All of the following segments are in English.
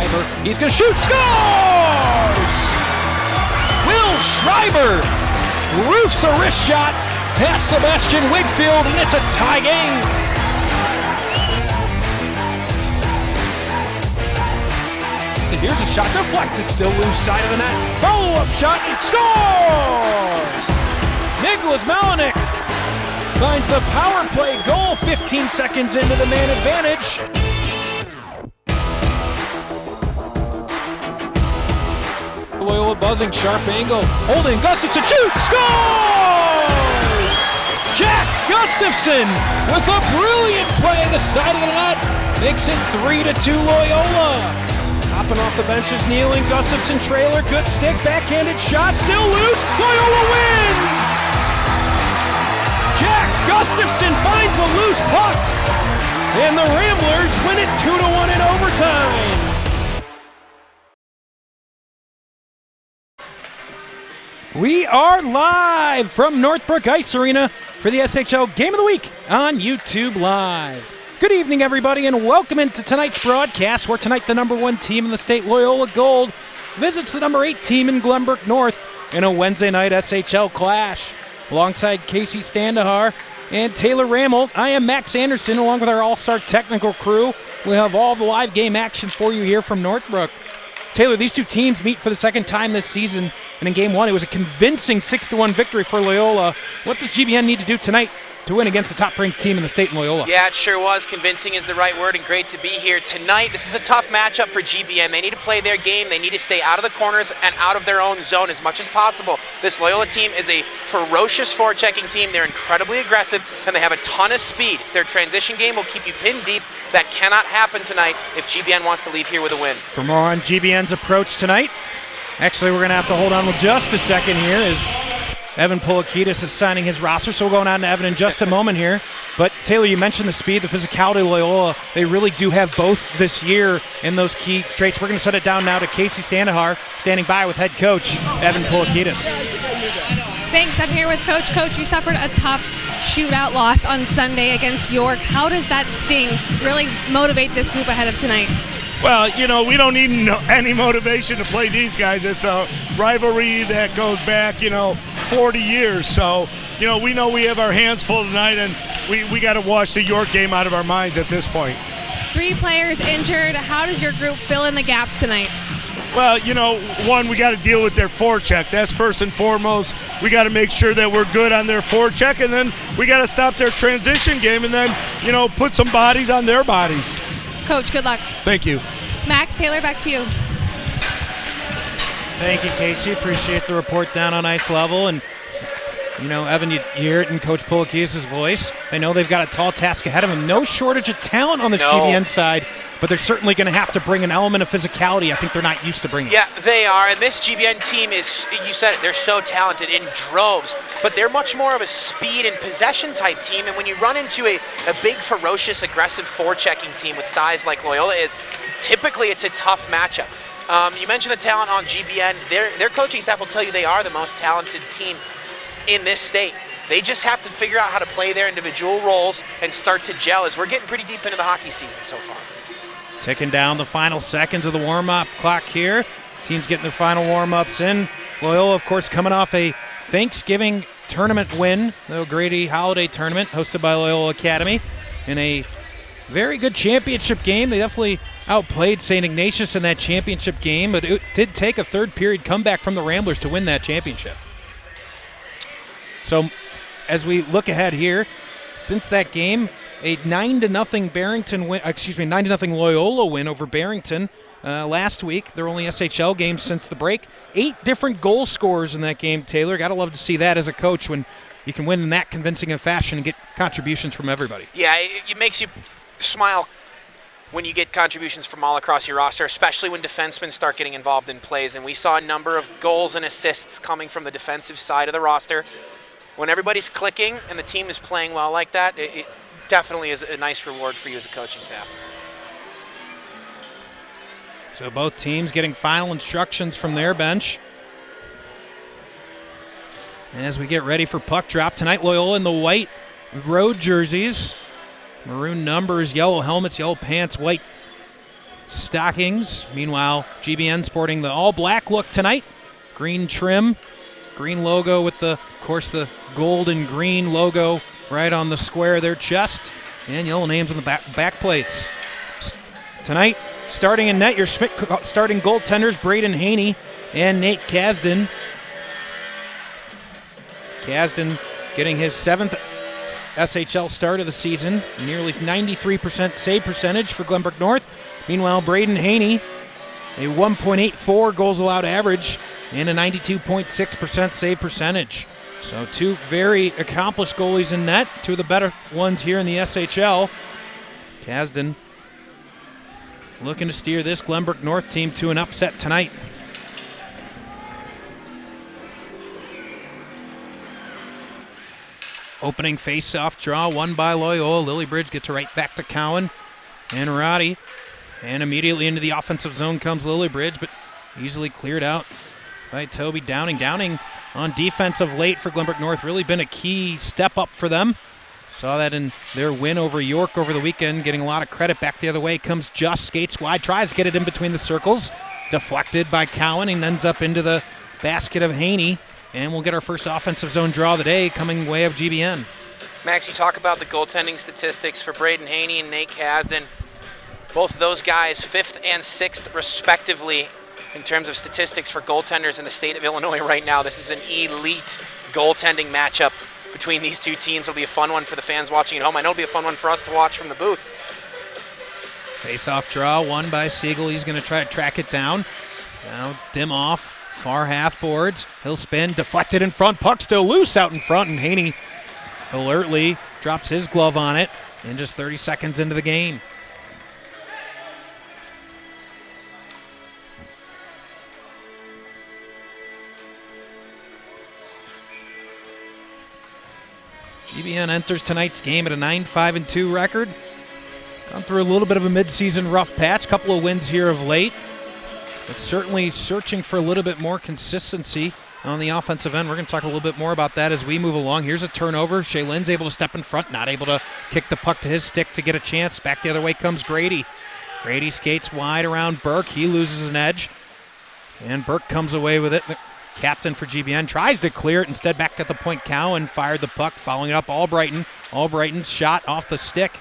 Schreiber. He's going to shoot. Scores! Will Schreiber roofs a wrist shot past Sebastian Wigfield, and it's a tie game. Here's a shot deflected, still loose side of the net. Follow-up shot, it scores! Nicholas Malinik finds the power play goal 15 seconds into the man advantage. Loyola buzzing, sharp angle, holding, Gustafsson shoots, scores! Jack Gustafsson with a brilliant play, the side of the net, makes it 3-2 Loyola. Hopping off the bench is kneeling, Gustafsson trailer, good stick, backhanded shot, still loose, Loyola wins! Jack Gustafsson finds a loose puck, and the Ramblers win it 2-1 in overtime. We are live from Northbrook Ice Arena for the SHL Game of the Week on YouTube Live. Good evening, everybody, and welcome into tonight's broadcast, where tonight the number 1 team in the state, Loyola Gold, visits the number 8 team in Glenbrook North in a Wednesday night SHL clash. Alongside Casey Standahar and Taylor Rammel, I am Max Anderson, along with our all-star technical crew. We have all the live game action for you here from Northbrook. Taylor, these two teams meet for the second time this season, and in Game 1 it was a convincing 6-1 victory for Loyola. What does GBN need to do tonight to win against the top-ranked team in the state in Loyola? Yeah, it sure was. Convincing is the right word, and great to be here tonight. This is a tough matchup for GBN. They need to play their game. They need to stay out of the corners and out of their own zone as much as possible. This Loyola team is a ferocious forechecking team. They're incredibly aggressive, and they have a ton of speed. Their transition game will keep you pinned deep. That cannot happen tonight if GBN wants to leave here with a win. For more on GBN's approach tonight, actually we're going to have to hold on with just a second here as Evan Polakidis is signing his roster, so we'll go on to Evan in just a moment here. But, Taylor, you mentioned the speed, the physicality of Loyola. They really do have both this year in those key traits. We're going to set it down now to Casey Standahar, standing by with head coach Evan Polakidis. Thanks. I'm here with Coach. Coach, you suffered a tough shootout loss on Sunday against York. How does that sting really motivate this group ahead of tonight? Well, you know, we don't need any motivation to play these guys. It's a rivalry that goes back, 40 years. So, we know we have our hands full tonight, and we got to wash the York game out of our minds at this point. 3 players injured. How does your group fill in the gaps tonight? Well, one, we got to deal with their forecheck. That's first and foremost. We got to make sure that we're good on their forecheck, and then we got to stop their transition game and then, put some bodies on their bodies. Coach, good luck. Thank you. Max, Taylor, back to you. Thank you, Casey. Appreciate the report down on ice level. And, Evan, you hear it in Coach Polakidis' voice. I know they've got a tall task ahead of them. No shortage of talent on the GBN side, but they're certainly going to have to bring an element of physicality I think they're not used to bringing. Yeah, they are. And this GBN team is, you said it, they're so talented in droves, but they're much more of a speed and possession type team. And when you run into a big, ferocious, aggressive forechecking team with size like Loyola is, typically it's a tough matchup. You mentioned the talent on GBN. Their coaching staff will tell you they are the most talented team in this state. They just have to figure out how to play their individual roles and start to gel as we're getting pretty deep into the hockey season so far. Ticking down the final seconds of the warm-up clock here. Teams getting their final warm-ups in. Loyola, of course, coming off a Thanksgiving tournament win, the O'Grady Holiday Tournament hosted by Loyola Academy in a very good championship game. They definitely outplayed St. Ignatius in that championship game, but it did take a third-period comeback from the Ramblers to win that championship. So as we look ahead here, since that game, a 9-0 Barrington win, 9-0 Loyola win over Barrington last week. Their only SHL game since the break. 8 different goal scorers in that game, Taylor. Got to love to see that as a coach when you can win in that convincing a fashion and get contributions from everybody. Yeah, it makes you smile when you get contributions from all across your roster, especially when defensemen start getting involved in plays. And we saw a number of goals and assists coming from the defensive side of the roster. When everybody's clicking and the team is playing well like that, it definitely is a nice reward for you as a coaching staff. So both teams getting final instructions from their bench. As we get ready for puck drop tonight, Loyola in the white road jerseys. Maroon numbers, yellow helmets, yellow pants, white stockings. Meanwhile, GBN sporting the all-black look tonight. Green trim, green logo with of course, the gold and green logo right on the square of their chest, and yellow names on the back plates. Tonight, starting in net, your starting goaltenders, Braden Haney and Nate Kasdan. Kasdan getting his 7th SHL start of the season, nearly 93% save percentage for Glenbrook North. Meanwhile, Braden Haney, a 1.84 goals allowed average and a 92.6% save percentage. So two very accomplished goalies in net, two of the better ones here in the SHL. Kasdan looking to steer this Glenbrook North team to an upset tonight. Opening face-off draw won by Loyola. Lilliebridge gets it right back to Cowan and Roddy. And immediately into the offensive zone comes Lilliebridge, but easily cleared out by Toby Downing. Downing on defense of late for Glenbrook North, really been a key step up for them. Saw that in their win over York over the weekend, getting a lot of credit. Back the other way comes Just, skates wide, tries to get it in between the circles. Deflected by Cowan and ends up into the basket of Haney. And we'll get our first offensive zone draw of the day coming way of GBN. Max, you talk about the goaltending statistics for Braden Haney and Nate Kasdan. Both of those guys 5th and 6th respectively in terms of statistics for goaltenders in the state of Illinois right now. This is an elite goaltending matchup between these two teams. It'll be a fun one for the fans watching at home. I know it'll be a fun one for us to watch from the booth. Face-off draw won by Siegel. He's going to try to track it down. Now dim off. Far half boards. He'll spin, deflected in front. Puck still loose out in front, and Haney alertly drops his glove on it in just 30 seconds into the game. GBN enters tonight's game at a 9-5-2 record. Gone through a little bit of a midseason rough patch. Couple of wins here of late. But certainly searching for a little bit more consistency on the offensive end. We're going to talk a little bit more about that as we move along. Here's a turnover. Shea Lynn's able to step in front, not able to kick the puck to his stick to get a chance. Back the other way comes Grady. Grady skates wide around Burke. He loses an edge. And Burke comes away with it. The captain for GBN tries to clear it. Instead, back at the point, Cowan fired the puck, following it up Albrighton. Albrighton's shot off the stick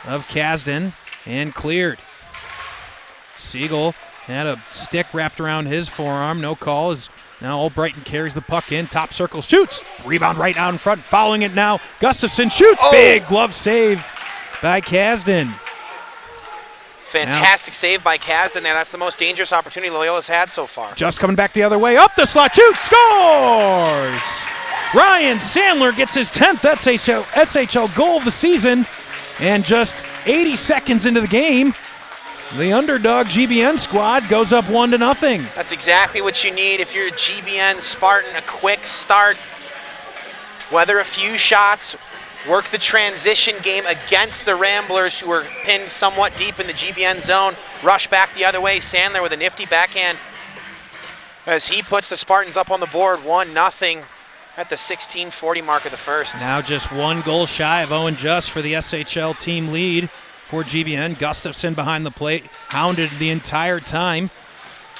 of Kasdan and cleared. Siegel had a stick wrapped around his forearm. No call as now Albrighton carries the puck in. Top circle, shoots. Rebound right out in front. Following it now. Gustafson shoots. Oh. Big glove save by Kasdan. Fantastic save by Kasdan there. That's the most dangerous opportunity Loyola's had so far. Just coming back the other way. Up the slot. Shoots. Scores! Ryan Sandler gets his 10th SHL goal of the season. And just 80 seconds into the game, the underdog GBN squad goes up 1-0. That's exactly what you need if you're a GBN Spartan, a quick start. Weather a few shots, work the transition game against the Ramblers, who are pinned somewhat deep in the GBN zone. Rush back the other way. Sandler with a nifty backhand as he puts the Spartans up on the board 1-0 at the 16:40 mark of the first. Now just one goal shy of Owen Just for the SHL team lead for GBN. Gustafson behind the plate, hounded the entire time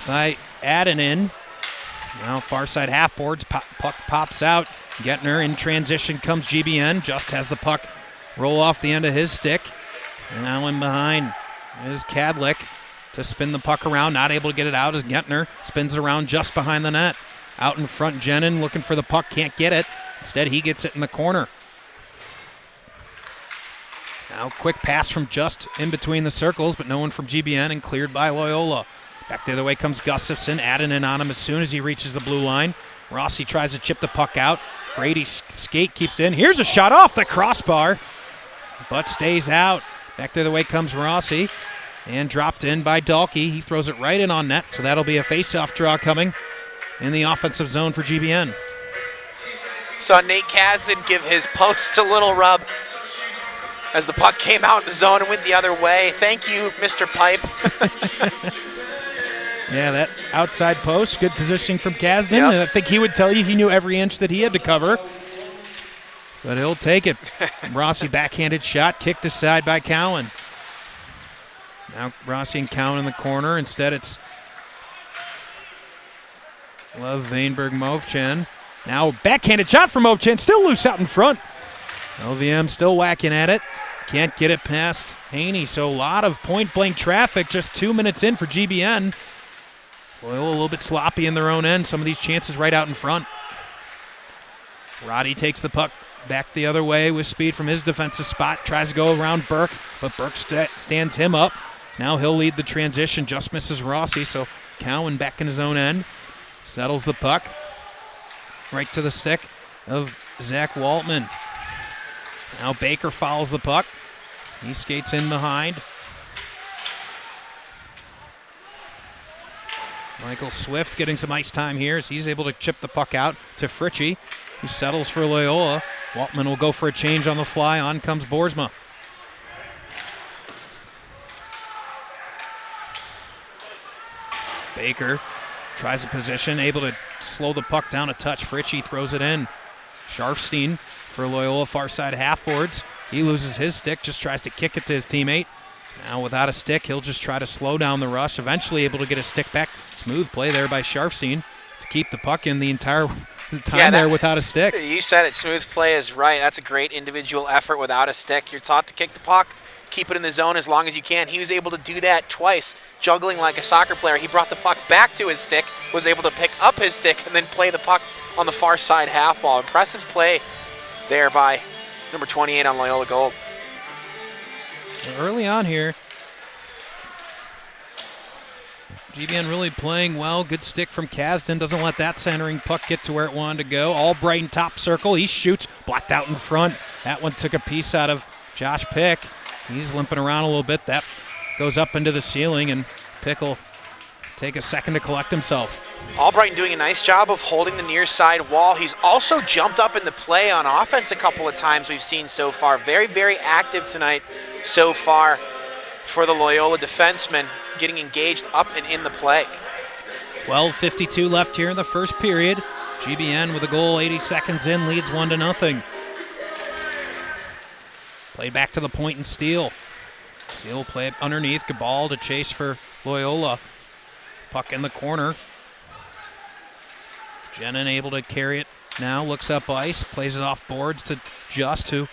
by Adenin. Now far side half boards, puck pops out. Getner in transition comes GBN. Just has the puck roll off the end of his stick. And now in behind is Kadlik to spin the puck around. Not able to get it out as Getner spins it around just behind the net. Out in front, Jenin looking for the puck, can't get it. Instead, he gets it in the corner. Now quick pass from Just in between the circles, but no one from GBN, and cleared by Loyola. Back the other way comes Gustafson, adding in on him as soon as he reaches the blue line. Rossi tries to chip the puck out. Grady's skate keeps in. Here's a shot off the crossbar, but stays out. Back the other way comes Rossi, and dropped in by Dalkey. He throws it right in on net, so that'll be a face-off draw coming in the offensive zone for GBN. Saw Nate Kasdan give his post a little rub as the puck came out in the zone and went the other way. Thank you, Mr. Pipe. Yeah, that outside post, good positioning from Kasdan, and I think he would tell you he knew every inch that he had to cover. But he'll take it. Rossi backhanded shot, kicked aside by Cowan. Now Rossi and Cowan in the corner. Instead, it's Love Vainberg Movchan. Now backhanded shot from Movchan, still loose out in front. LVM still whacking at it. Can't get it past Haney, so a lot of point-blank traffic just 2 minutes in for GBN. Loyola a little bit sloppy in their own end. Some of these chances right out in front. Roddy takes the puck back the other way with speed from his defensive spot. Tries to go around Burke, but Burke stands him up. Now he'll lead the transition. Just misses Rossi, so Cowan back in his own end. Settles the puck right to the stick of Zach Waltman. Now Baker follows the puck. He skates in behind. Michael Swift getting some ice time here as he's able to chip the puck out to Fritchie, who settles for Loyola. Waltman will go for a change on the fly. On comes Boersma. Baker tries a position, able to slow the puck down a touch. Fritchie throws it in. Scharfstein for Loyola, far side half boards. He loses his stick, just tries to kick it to his teammate. Now without a stick, he'll just try to slow down the rush, eventually able to get his stick back. Smooth play there by Scharfstein to keep the puck in the entire time there without a stick. You said it, smooth play is right. That's a great individual effort without a stick. You're taught to kick the puck, keep it in the zone as long as you can. He was able to do that twice, juggling like a soccer player. He brought the puck back to his stick, was able to pick up his stick, and then play the puck on the far side half wall. Impressive play there by number 28 on Loyola Gold. Early on here, GBN really playing well. Good stick from Kasdan. Doesn't let that centering puck get to where it wanted to go. Albrighton top circle. He shoots. Blocked out in front. That one took a piece out of Josh Pick. He's limping around a little bit. That goes up into the ceiling, and Pick will take a second to collect himself. Albrighton doing a nice job of holding the near side wall. He's also jumped up in the play on offense a couple of times we've seen so far. Very, very active tonight so far for the Loyola defenseman, getting engaged up and in the play. 12:52 left here in the first period. GBN with a goal 80 seconds in, leads 1-0. Played back to the point and Steele. Steele play it underneath. Gabal to chase for Loyola. Puck in the corner. Jenin able to carry it now, looks up ice, plays it off boards to Just, who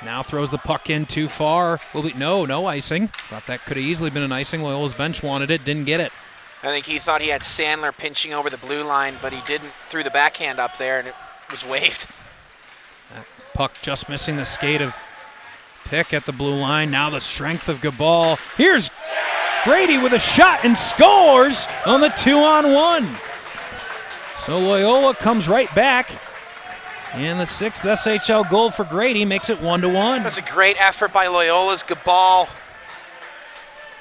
now throws the puck in too far. No icing. Thought that could have easily been an icing. Loyola's bench wanted it, didn't get it. I think he thought he had Sandler pinching over the blue line, but he didn't. Threw the backhand up there, and it was waved. That puck just missing the skate of Pick at the blue line. Now the strength of Gabal. Here's Grady with a shot and scores on the 2-on-1. So Loyola comes right back. And the 6th SHL goal for Grady makes it 1-1. That's a great effort by Loyola's Gabal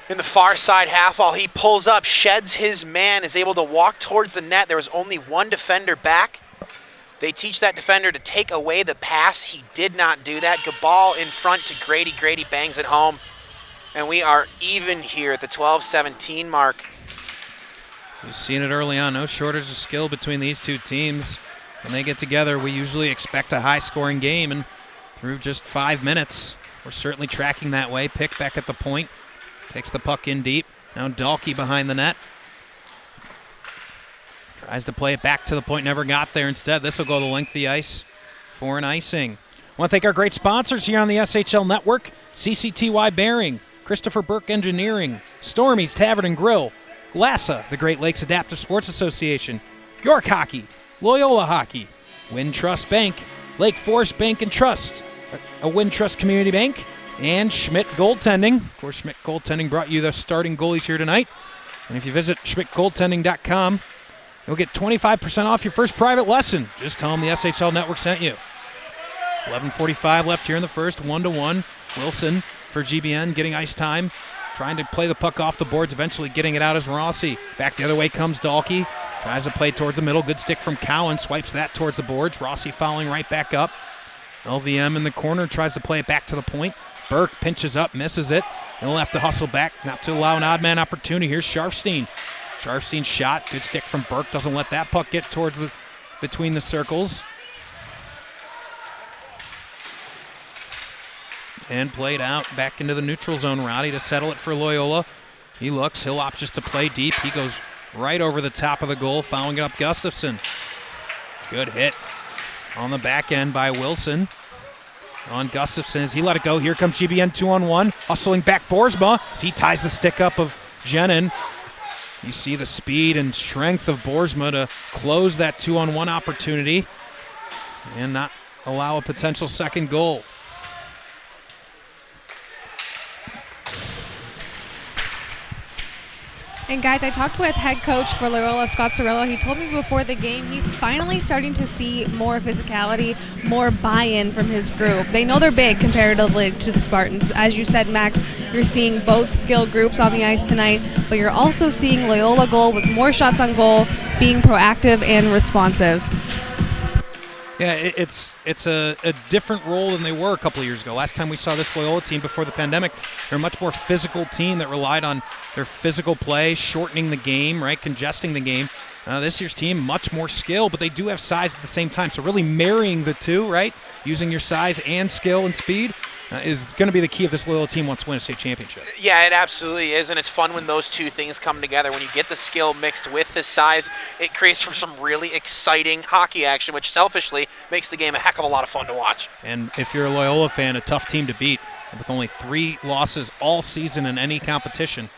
in the far side half wall. He pulls up, sheds his man, is able to walk towards the net. There was only one defender back. They teach that defender to take away the pass. He did not do that. Gabal in front to Grady. Grady bangs it home. And we are even here at the 12-17 mark. You've seen it early on. No shortage of skill between these two teams. When they get together, we usually expect a high-scoring game, and through just 5 minutes, we're certainly tracking that way. Pick back at the point, takes the puck in deep. Now Dahlke behind the net. Tries to play it back to the point, never got there. Instead, this will go the length of the ice for an icing. I want to thank our great sponsors here on the SHL Network: CCTY Bearing, Christopher Burke Engineering, Stormy's Tavern and Grill, GLASA, the Great Lakes Adaptive Sports Association, York Hockey, Loyola Hockey, Wintrust Bank, Lake Forest Bank and Trust, a Wintrust Community Bank, and Schmidt Goaltending. Of course, Schmidt Goaltending brought you the starting goalies here tonight. And if you visit schmidtgoaltending.com, you'll get 25% off your first private lesson. Just tell them the SHL Network sent you. 11:45 left here in the first, 1-1. Wilson for GBN getting ice time, trying to play the puck off the boards, eventually getting it out as Rossi. Back the other way comes Dahlke. Tries to play towards the middle. Good stick from Cowan. Swipes that towards the boards. Rossi following right back up. LVM in the corner. Tries to play it back to the point. Burke pinches up. Misses it. He'll have to hustle back. Not to allow an odd man opportunity. Here's Scharfstein. Scharfstein's shot. Good stick from Burke. Doesn't let that puck get towards between the circles. and played out back into the neutral zone. Roddy to settle it for Loyola. He looks, he'll opt just to play deep. He goes right over the top of the goal, following up Gustafson. Good hit on the back end by Wilson. On Gustafson as he let it go. Here comes GBN 2-on-1. Hustling back Boersma as he ties the stick up of Jenin. You see the speed and strength of Boersma to close that 2-on-1 opportunity and not allow a potential second goal. And guys, I talked with head coach for Loyola, Scott Cirillo. He told me before the game he's finally starting to see more physicality, more buy-in from his group. They know they're big comparatively to the Spartans. As you said, Max, you're seeing both skill groups on the ice tonight, but you're also seeing Loyola goal with more shots on goal, being proactive and responsive. Yeah, it's a different role than they were a couple of years ago. Last time we saw this Loyola team before the pandemic, they're a much more physical team that relied on their physical play, shortening the game, right, congesting the game. This year's team, much more skill, but they do have size at the same time. So really marrying the two, right, using your size and skill and speed is going to be the key if this Loyola team wants to win a state championship. Yeah, it absolutely is, and it's fun when those two things come together. When you get the skill mixed with the size, it creates for some really exciting hockey action, which selfishly makes the game a heck of a lot of fun to watch. And if you're a Loyola fan, a tough team to beat, with only 3 losses all season in any competition.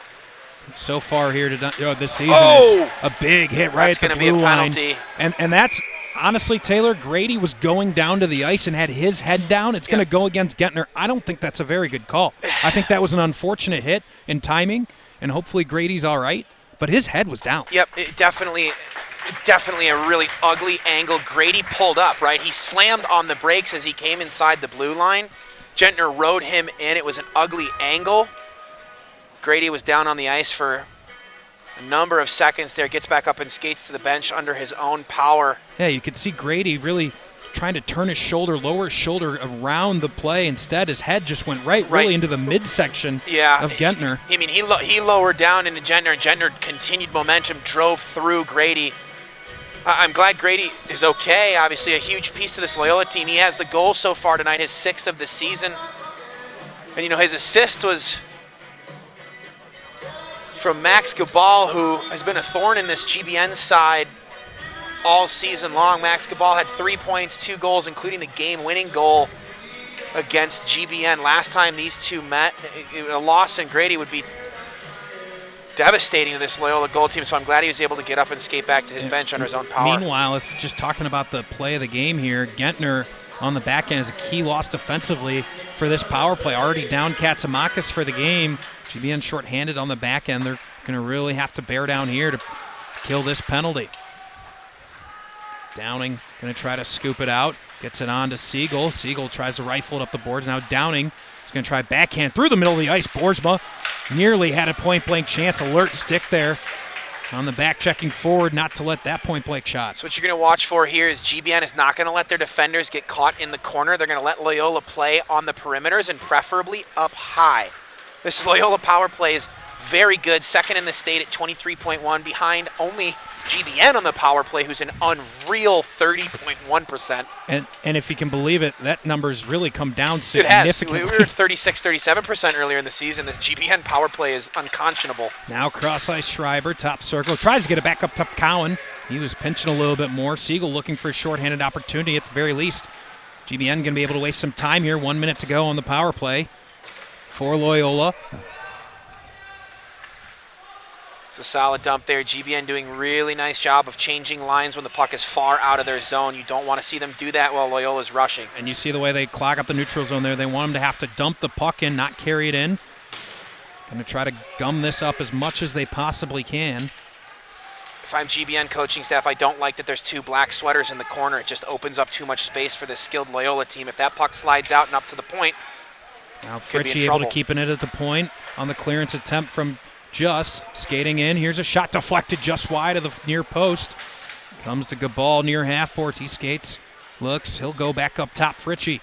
So far here this season is a big hit right at the blue line. And that's honestly, Taylor, Grady was going down to the ice and had his head down. It's going to go against Gentner. I don't think that's a very good call. I think that was an unfortunate hit in timing, and hopefully Grady's all right, but his head was down. Yep, definitely a really ugly angle. Grady pulled up, right? He slammed on the brakes as he came inside the blue line. Gentner rode him in. It was an ugly angle. Grady was down on the ice for a number of seconds there, gets back up and skates to the bench under his own power. Yeah, you could see Grady really trying to turn his shoulder, lower his shoulder around the play. Instead, his head just went right really into the midsection of Gentner. I mean, he lowered down into Gentner, and Gentner continued momentum, drove through Grady. I'm glad Grady is okay. Obviously, a huge piece to this Loyola team. He has the goal so far tonight, his 6th of the season. And, you know, his assist was from Max Gabal, who has been a thorn in this GBN side all season long. Max Gabal had 3 points, 2 goals, including the game-winning goal against GBN. Last time these two met, a loss in Grady would be devastating to this Loyola goal team, so I'm glad he was able to get up and skate back to his bench under his own power. Meanwhile, if just talking about the play of the game here, Gentner on the back end is a key loss defensively for this power play. Already down Katsamakis for the game. GBN shorthanded on the back end. They're going to really have to bear down here to kill this penalty. Downing going to try to scoop it out. Gets it on to Siegel. Siegel tries to rifle it up the boards. Now Downing is going to try backhand through the middle of the ice. Boersma nearly had a point-blank chance. Alert stick there on the back, checking forward not to let that point-blank shot. So what you're going to watch for here is GBN is not going to let their defenders get caught in the corner. They're going to let Loyola play on the perimeters and preferably up high. This Loyola power play is very good, 2nd in the state at 23.1, behind only GBN on the power play, who's an unreal 30.1%. And if you can believe it, that number's really come down significantly. It has. We were 36, 37% earlier in the season. This GBN power play is unconscionable. Now cross-ice Schreiber, top circle, tries to get it back up to Cowan. He was pinching a little bit more. Siegel looking for a shorthanded opportunity at the very least. GBN going to be able to waste some time here. 1 minute to go on the power play for Loyola. It's a solid dump there. GBN doing a really nice job of changing lines when the puck is far out of their zone. You don't want to see them do that while Loyola's rushing. And you see the way they clog up the neutral zone there. They want them to have to dump the puck in, not carry it in. Going to try to gum this up as much as they possibly can. If I'm GBN coaching staff, I don't like that there's 2 black sweaters in the corner. It just opens up too much space for this skilled Loyola team. If that puck slides out and up to the point, now Fritchie able to keep it at the point on the clearance attempt from Just. Skating in. Here's a shot deflected just wide of the near post. Comes to Gabal near half boards. He skates, looks. He'll go back up top. Fritchie.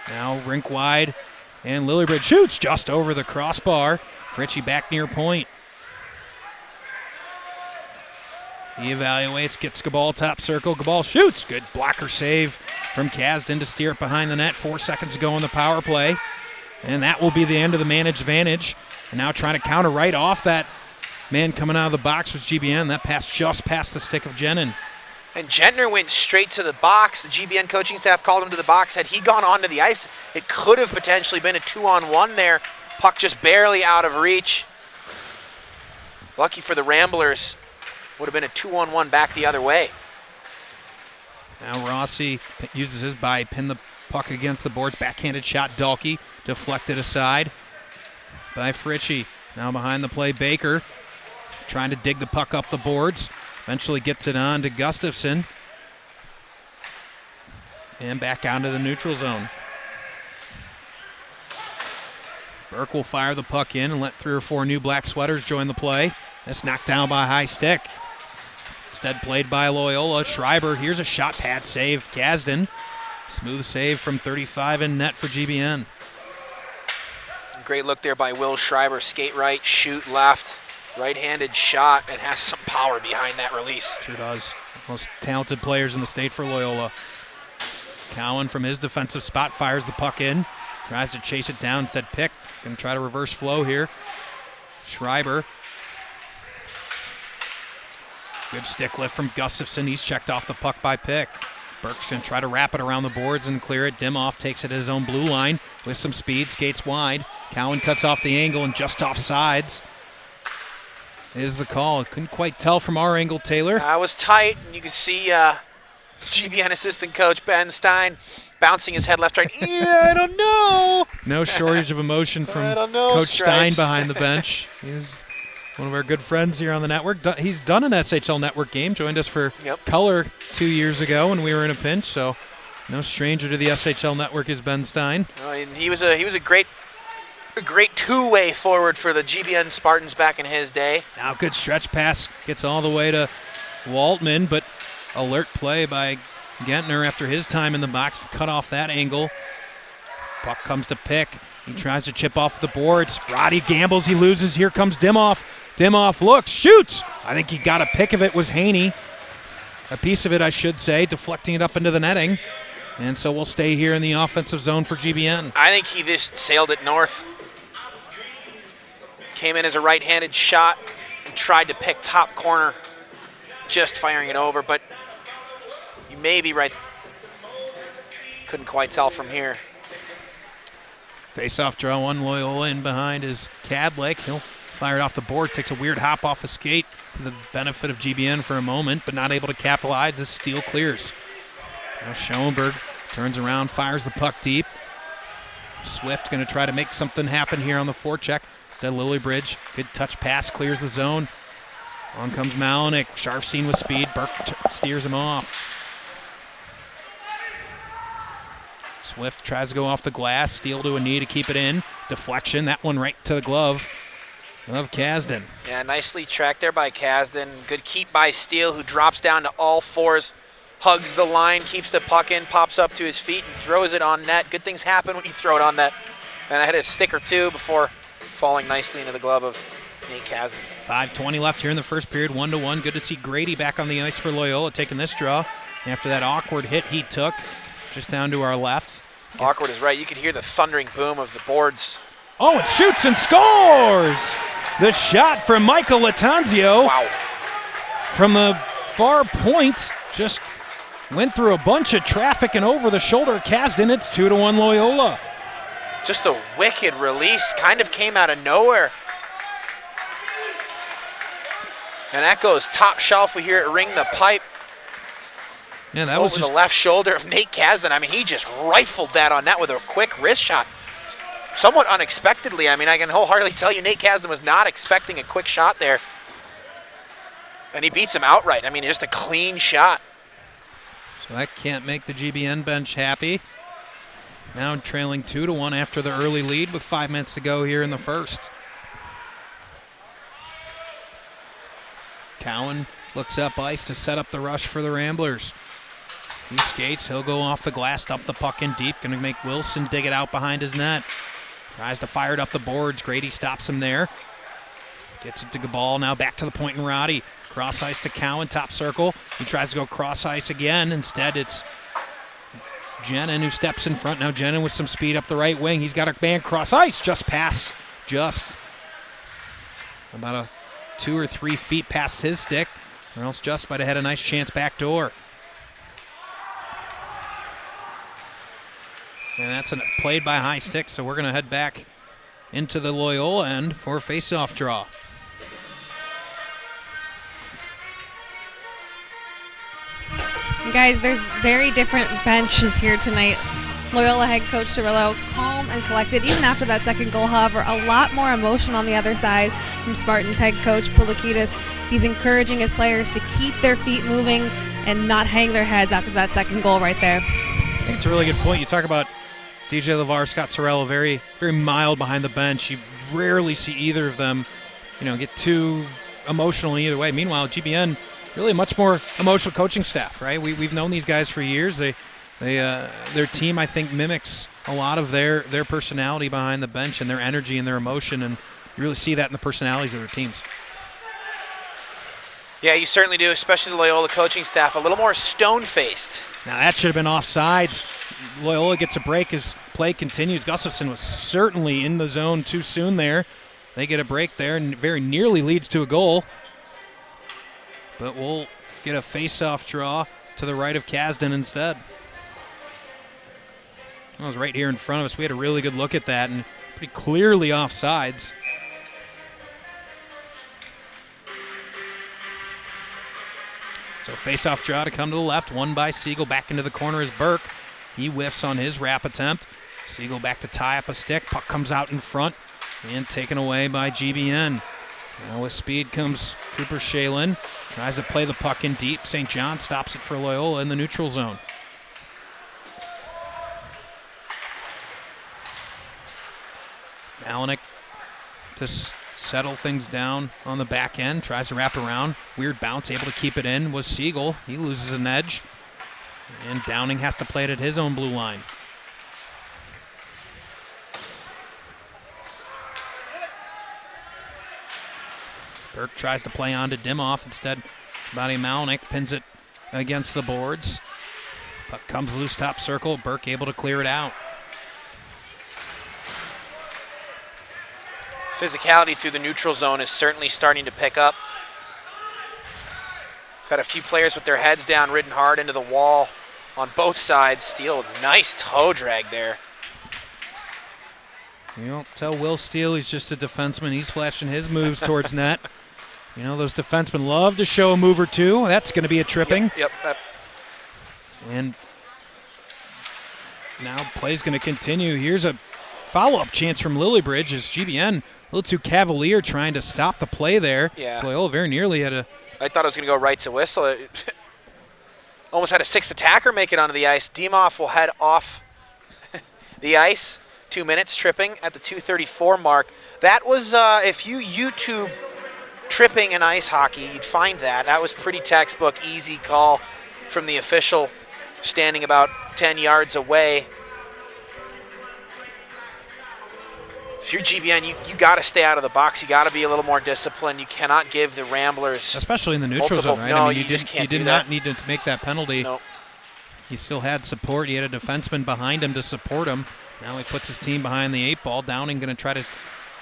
Now rink wide. And Lillybridge shoots just over the crossbar. Fritchie back near point. He evaluates, gets Gabal top circle. Gabal shoots. Good blocker save from Kasdan to steer it behind the net. 4 seconds to go on the power play. And that will be the end of the man advantage. And now trying to counter right off that man coming out of the box was GBN. That pass just past the stick of Jenin. And Gentner went straight to the box. The GBN coaching staff called him to the box. Had he gone onto the ice, it could have potentially been a 2-on-1 there. Puck just barely out of reach. Lucky for the Ramblers. Would have been a 2-on-1 back the other way. Now Rossi uses his bite, pin the puck against the boards. Backhanded shot, Dahlke deflected aside by Fritchie. Now behind the play, Baker trying to dig the puck up the boards. Eventually gets it on to Gustafson. And back out to the neutral zone. Burke will fire the puck in and let 3 or 4 new black sweaters join the play. That's knocked down by a high stick. Instead played by Loyola. Schreiber, here's a shot pad save. Kasdan, smooth save from 35 in net for GBN. Great look there by Will Schreiber. Skate right, shoot left. Right-handed shot. It has some power behind that release. Sure does. Most talented players in the state for Loyola. Cowan from his defensive spot fires the puck in. Tries to chase it down. Instead Pick. Going to try to reverse flow here. Schreiber. Good stick lift from Gustafson. He's checked off the puck by Pick. Burke's going to try to wrap it around the boards and clear it. Dimoff takes it at his own blue line with some speed. Skates wide. Cowan cuts off the angle and just off sides is the call. Couldn't quite tell from our angle, Taylor. That was tight. And you can see GBN assistant coach Ben Stein bouncing his head left, right. Yeah, I don't know. No shortage of emotion from Coach Stein behind the bench. He's one of our good friends here on the network. He's done an SHL network game, joined us for Color 2 years ago when we were in a pinch, so no stranger to the SHL network is Ben Stein. And he was a great two-way forward for the GBN Spartans back in his day. Now good stretch pass, gets all the way to Waltman, but alert play by Gentner after his time in the box to cut off that angle. Puck comes to Pick. He tries to chip off the boards. Roddy gambles, he loses. Here comes Dimoff. Dimoff looks, shoots. I think he got a pick of it, was Haney. A piece of it, I should say, deflecting it up into the netting. And so we'll stay here in the offensive zone for GBN. I think he just sailed it north. Came in as a right-handed shot and tried to pick top corner, just firing it over, but you may be right. Couldn't quite tell from here. Face-off draw one, Loyola in behind is Cadlick. He'll fire it off the board, takes a weird hop off a skate to the benefit of GBN for a moment, but not able to capitalize as Steele clears. Now Schoenberg turns around, fires the puck deep. Swift going to try to make something happen here on the forecheck. Instead, Lillybridge, good touch pass, clears the zone. On comes Malinik, Sharfstein with speed. Burke steers him off. Swift tries to go off the glass. Steele to a knee to keep it in. Deflection, that one right to the glove of Kasdan. Yeah, nicely tracked there by Kasdan. Good keep by Steele, who drops down to all fours, hugs the line, keeps the puck in, pops up to his feet, and throws it on net. Good things happen when you throw it on net. And I had a stick or two before falling nicely into the glove of Nate Kasdan. 5:20 left here in the first period, 1-1. Good to see Grady back on the ice for Loyola, taking this draw after that awkward hit he took just down to our left. Awkward is right. You could hear the thundering boom of the boards. Oh, it shoots and scores! The shot from Michael Latanzio. Wow. From the far point, just went through a bunch of traffic and over the shoulder of Kasdan. It's 2-1 Loyola. Just a wicked release, kind of came out of nowhere. And that goes top shelf. We hear it ring the pipe. Yeah, that over was just the left shoulder of Nate Kasdan. I mean, he just rifled that on net with a quick wrist shot. Somewhat unexpectedly. I mean, I can wholeheartedly tell you Nate Kasdan was not expecting a quick shot there. And he beats him outright. I mean, just a clean shot. So that can't make the GBN bench happy. Now trailing 2-1 after the early lead with 5 minutes to go here in the first. Cowan looks up ice to set up the rush for the Ramblers. He skates, he'll go off the glass, dump the puck in deep, gonna make Wilson dig it out behind his net. Tries to fire it up the boards, Grady stops him there. Gets it to Gabal, now back to the point and Roddy. Cross ice to Cowan, top circle. He tries to go cross ice again. Instead, it's Jenin who steps in front. Now Jenin with some speed up the right wing. He's got a man cross ice. Just about 2 or 3 feet past his stick. Or else Just might have had a nice chance back door. And that's played by high stick, so we're going to head back into the Loyola end for a face-off draw. Guys, there's very different benches here tonight. Loyola head coach Cirillo, calm and collected even after that second goal. However, a lot more emotion on the other side from Spartans head coach Poulikitis. He's encouraging his players to keep their feet moving and not hang their heads after that second goal right there. I think it's a really good point. You talk about DJ LeVar, Scott Cirillo, very, very mild behind the bench. You rarely see either of them, get too emotional in either way. Meanwhile, GBN, really a much more emotional coaching staff, right? We've known these guys for years. Their team, I think, mimics a lot of their personality behind the bench and their energy and their emotion, and you really see that in the personalities of their teams. Yeah, you certainly do, especially the Loyola coaching staff, a little more stone-faced. Now that should have been offsides. Loyola gets a break as play continues. Gustafson was certainly in the zone too soon there. They get a break there and very nearly leads to a goal. But we'll get a face-off draw to the right of Kasdan instead. That was right here in front of us. We had a really good look at that and pretty clearly offsides. So face-off draw to come to the left. Won by Siegel. Back into the corner is Burke. He whiffs on his wrap attempt. Siegel back to tie up a stick. Puck comes out in front and taken away by GBN. Now with speed comes Cooper Shalin. Tries to play the puck in deep. St. John stops it for Loyola in the neutral zone. Malinek to settle things down on the back end. Tries to wrap around. Weird bounce, able to keep it in was Siegel. He loses an edge. And Downing has to play it at his own blue line. Burke tries to play on to Dimoff. Instead, Bobby Malinek pins it against the boards. Puck comes loose top circle. Burke able to clear it out. Physicality through the neutral zone is certainly starting to pick up. Got a few players with their heads down, ridden hard into the wall on both sides. Steele, nice toe drag there. You don't tell Will Steele he's just a defenseman. He's flashing his moves towards net. Those defensemen love to show a move or two. That's going to be a tripping. Yep. And now play's going to continue. Here's a follow-up chance from Lillibridge as GBN a little too cavalier trying to stop the play there. Yeah. So Loyola very nearly had a... I thought it was going to go right to whistle. It almost had a sixth attacker make it onto the ice. Dimoff will head off the ice. 2 minutes tripping at the 2:34 mark. That was, if you YouTube tripping in ice hockey, you'd find that. That was pretty textbook, easy call from the official standing about 10 yards away. If you're GBN, you got to stay out of the box. You got to be a little more disciplined. You cannot give the Ramblers, especially in the neutral zone, right? No, you did not need to make that penalty. No. He still had support. He had a defenseman behind him to support him. Now he puts his team behind the 8 ball. Downing going to try to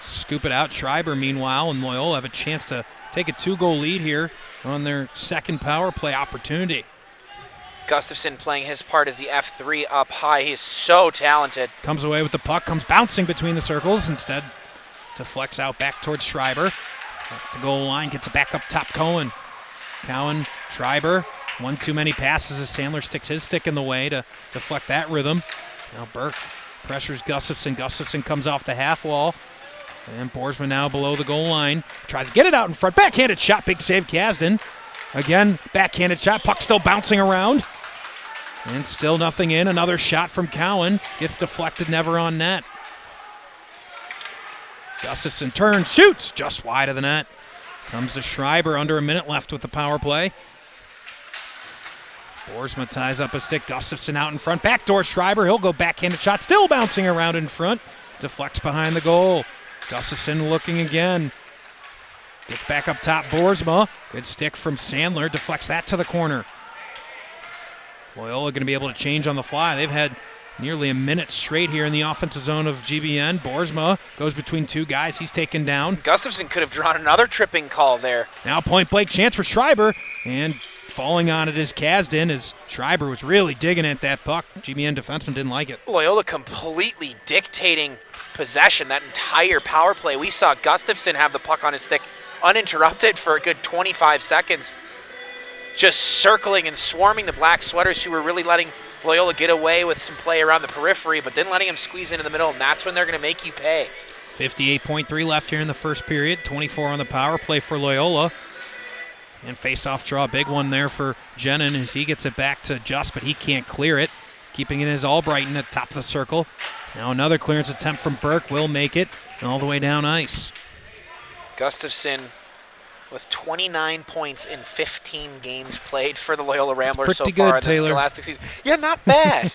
scoop it out. Schreiber, meanwhile, and Loyola have a chance to take a 2-goal lead here on their second power play opportunity. Gustafson playing his part as the F3 up high. He is so talented. Comes away with the puck, comes bouncing between the circles. Instead, deflects out back towards Schreiber. At the goal line, gets it back up top, Cohen. Schreiber, one too many passes as Sandler sticks his stick in the way to deflect that rhythm. Now Burke pressures Gustafson. Gustafson comes off the half wall. And Boersma now below the goal line. Tries to get it out in front. Backhanded shot. Big save, Kasdan. Again, backhanded shot. Puck still bouncing around. And still nothing in. Another shot from Cowan. Gets deflected, never on net. Gustafson turns, shoots. Just wide of the net. Comes to Schreiber. Under a minute left with the power play. Boersma ties up a stick. Gustafson out in front. Backdoor Schreiber. He'll go backhanded shot. Still bouncing around in front. Deflects behind the goal. Gustafson looking again. Gets back up top, Boersma. Good stick from Sandler, deflects that to the corner. Loyola going to be able to change on the fly. They've had nearly a minute straight here in the offensive zone of GBN. Boersma goes between two guys. He's taken down. Gustafson could have drawn another tripping call there. Now point blank chance for Schreiber, and falling on it is Kasdan, as Schreiber was really digging at that puck. GBN defenseman didn't like it. Loyola completely dictating possession that entire power play. We saw Gustafson have the puck on his stick uninterrupted for a good 25 seconds, just circling and swarming the black sweaters, who were really letting Loyola get away with some play around the periphery, but then letting him squeeze into the middle, and that's when they're going to make you pay. 58.3 left here in the first period, 24 on the power play for Loyola. And face-off draw, big one there for Jenin as he gets it back to Just, but he can't clear it. Keeping it is Albrighton at top of the circle. Now another clearance attempt from Burke will make it, and all the way down ice. Gustafson with 29 points in 15 games played for the Loyola Ramblers so far in this Scholastic season. Yeah, not bad.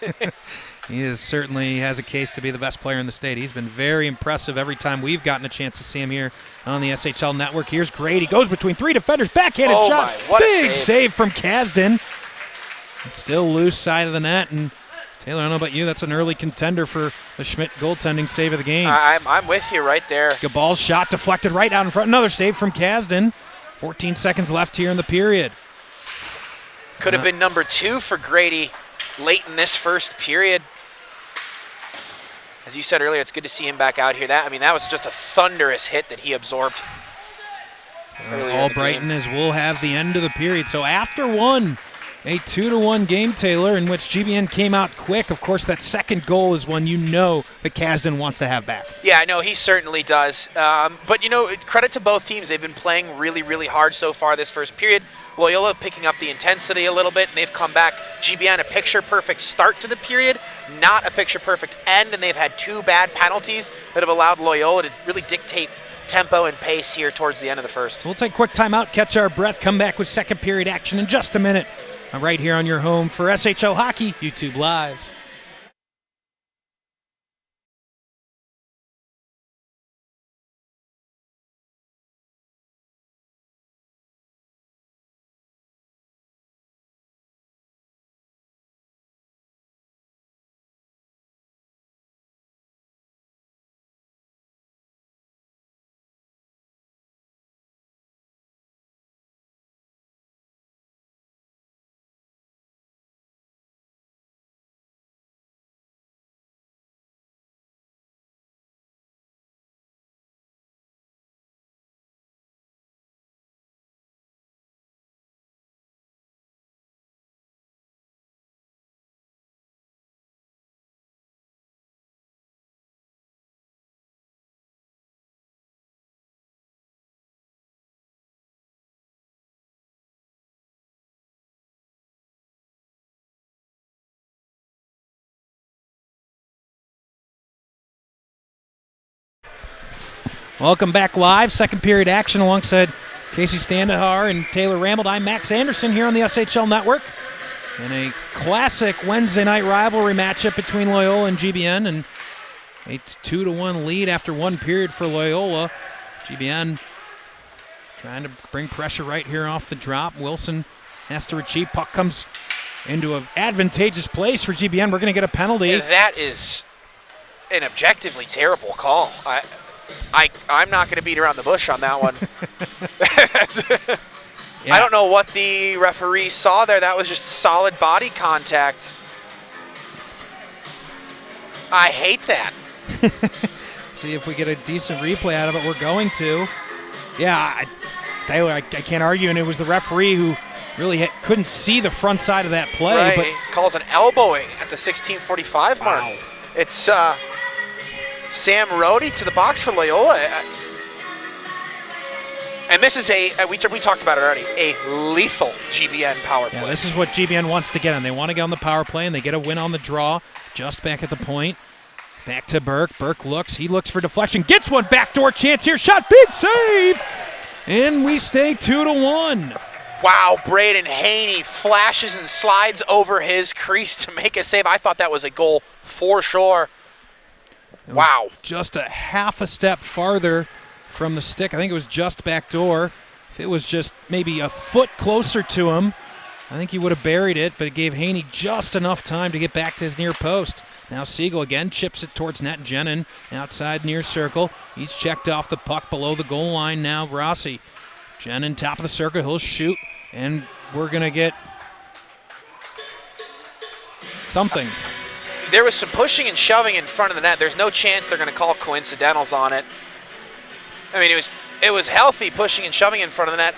He certainly has a case to be the best player in the state. He's been very impressive every time we've gotten a chance to see him here on the SHL network. Here's Grady, goes between three defenders, backhanded shot. Big save from Kasdan. It's still loose side of the net, and Taylor, I don't know about you, that's an early contender for the Schmidt goaltending save of the game. I'm with you right there. Gabal's shot deflected right out in front. Another save from Kasdan. 14 seconds left here in the period. Could have been number 2 for Grady late in this first period. As you said earlier, it's good to see him back out here. That was just a thunderous hit that he absorbed. Albrighton as we'll have the end of the period. So after one, a 2-1 game, Taylor, in which GBN came out quick. Of course, that second goal is one you know that Kasdan wants to have back. Yeah, I know, he certainly does. But, credit to both teams. They've been playing really, really hard so far this first period. Loyola picking up the intensity a little bit, and they've come back. GBN, a picture-perfect start to the period, not a picture-perfect end, and they've had 2 bad penalties that have allowed Loyola to really dictate tempo and pace here towards the end of the first. We'll take a quick timeout, catch our breath, come back with second period action in just a minute. Right here on your home for SHL Hockey, YouTube Live. Welcome back live. Second period action alongside Casey Standahar and Taylor Rambold. I'm Max Anderson here on the SHL Network. In a classic Wednesday night rivalry matchup between Loyola and GBN, and a 2-1 lead after one period for Loyola. GBN trying to bring pressure right here off the drop. Wilson has to retrieve. Puck comes into an advantageous place for GBN. We're going to get a penalty. Yeah, that is an objectively terrible call. I'm not going to beat around the bush on that one. Yeah. I don't know what the referee saw there. That was just solid body contact. I hate that. See if we get a decent replay out of it. We're going to. Yeah, Taylor, I can't argue, and it was the referee who really couldn't see the front side of that play. Right. But calls an elbowing at the 16:45 mark. Wow. It's Sam Rohde to the box for Loyola. And this is we talked about it already, a lethal GBN power play. Yeah, this is what GBN wants to get on. They want to get on the power play, and they get a win on the draw. Just back at the point. Back to Burke. Burke looks. He looks for deflection. Gets one. Backdoor chance here. Shot. Big save. And we stay 2-1. Wow, Braden Haney flashes and slides over his crease to make a save. I thought that was a goal for sure. Wow. Just a half a step farther from the stick. I think it was just backdoor. If it was just maybe a foot closer to him, I think he would have buried it, but it gave Haney just enough time to get back to his near post. Now Siegel again chips it towards net. Jenin outside near circle. He's checked off the puck below the goal line now. Rossi. Jenin top of the circle. He'll shoot, and we're going to get something. There was some pushing and shoving in front of the net. There's no chance they're going to call coincidentals on it. I mean, it was healthy pushing and shoving in front of the net.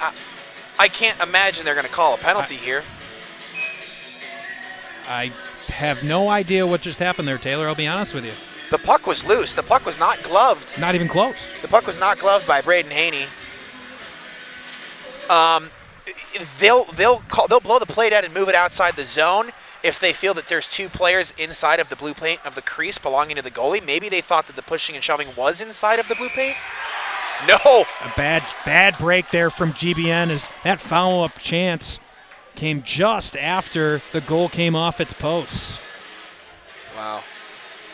I can't imagine they're going to call a penalty here. I have no idea what just happened there, Taylor. I'll be honest with you. The puck was loose. The puck was not gloved. Not even close. The puck was not gloved by Braden Haney. They'll blow the play dead and move it outside the zone if they feel that there's two players inside of the blue paint of the crease belonging to the goalie. Maybe they thought that the pushing and shoving was inside of the blue paint. No. A bad break there from GBN as that follow-up chance came just after the goal came off its posts. Wow.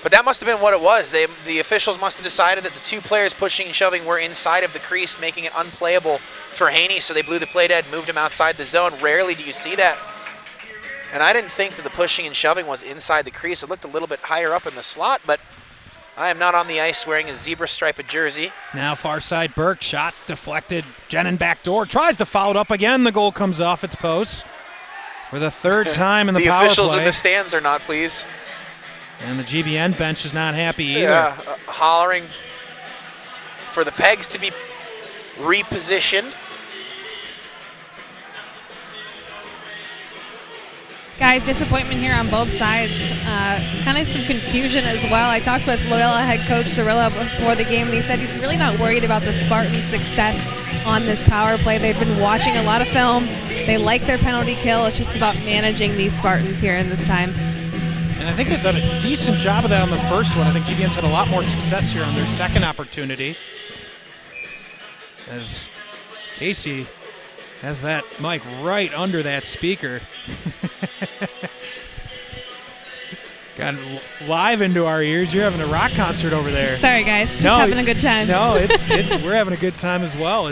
But that must have been what it was. The officials must have decided that the two players pushing and shoving were inside of the crease, making it unplayable for Haney, so they blew the play dead, moved him outside the zone. Rarely do you see that. And I didn't think that the pushing and shoving was inside the crease. It looked a little bit higher up in the slot, but I am not on the ice wearing a zebra-striped jersey. Now far side Burke, shot deflected. Jenin backdoor, tries to foul it up again. The goal comes off its post for the third time in the power play. The officials in the stands are not pleased. And the GBN bench is not happy either. Yeah, hollering for the pegs to be repositioned. Guys, disappointment here on both sides. Kind of some confusion as well. I talked with Loyola head coach Cirilla before the game, and he said he's really not worried about the Spartans' success on this power play. They've been watching a lot of film. They like their penalty kill. It's just about managing these Spartans here in this time. And I think they've done a decent job of that on the first one. I think GBN's had a lot more success here on their second opportunity, as Casey has that mic right under that speaker. Got live into our ears. You're having a rock concert over there. Sorry, guys. Just having a good time. No, we're having a good time as well.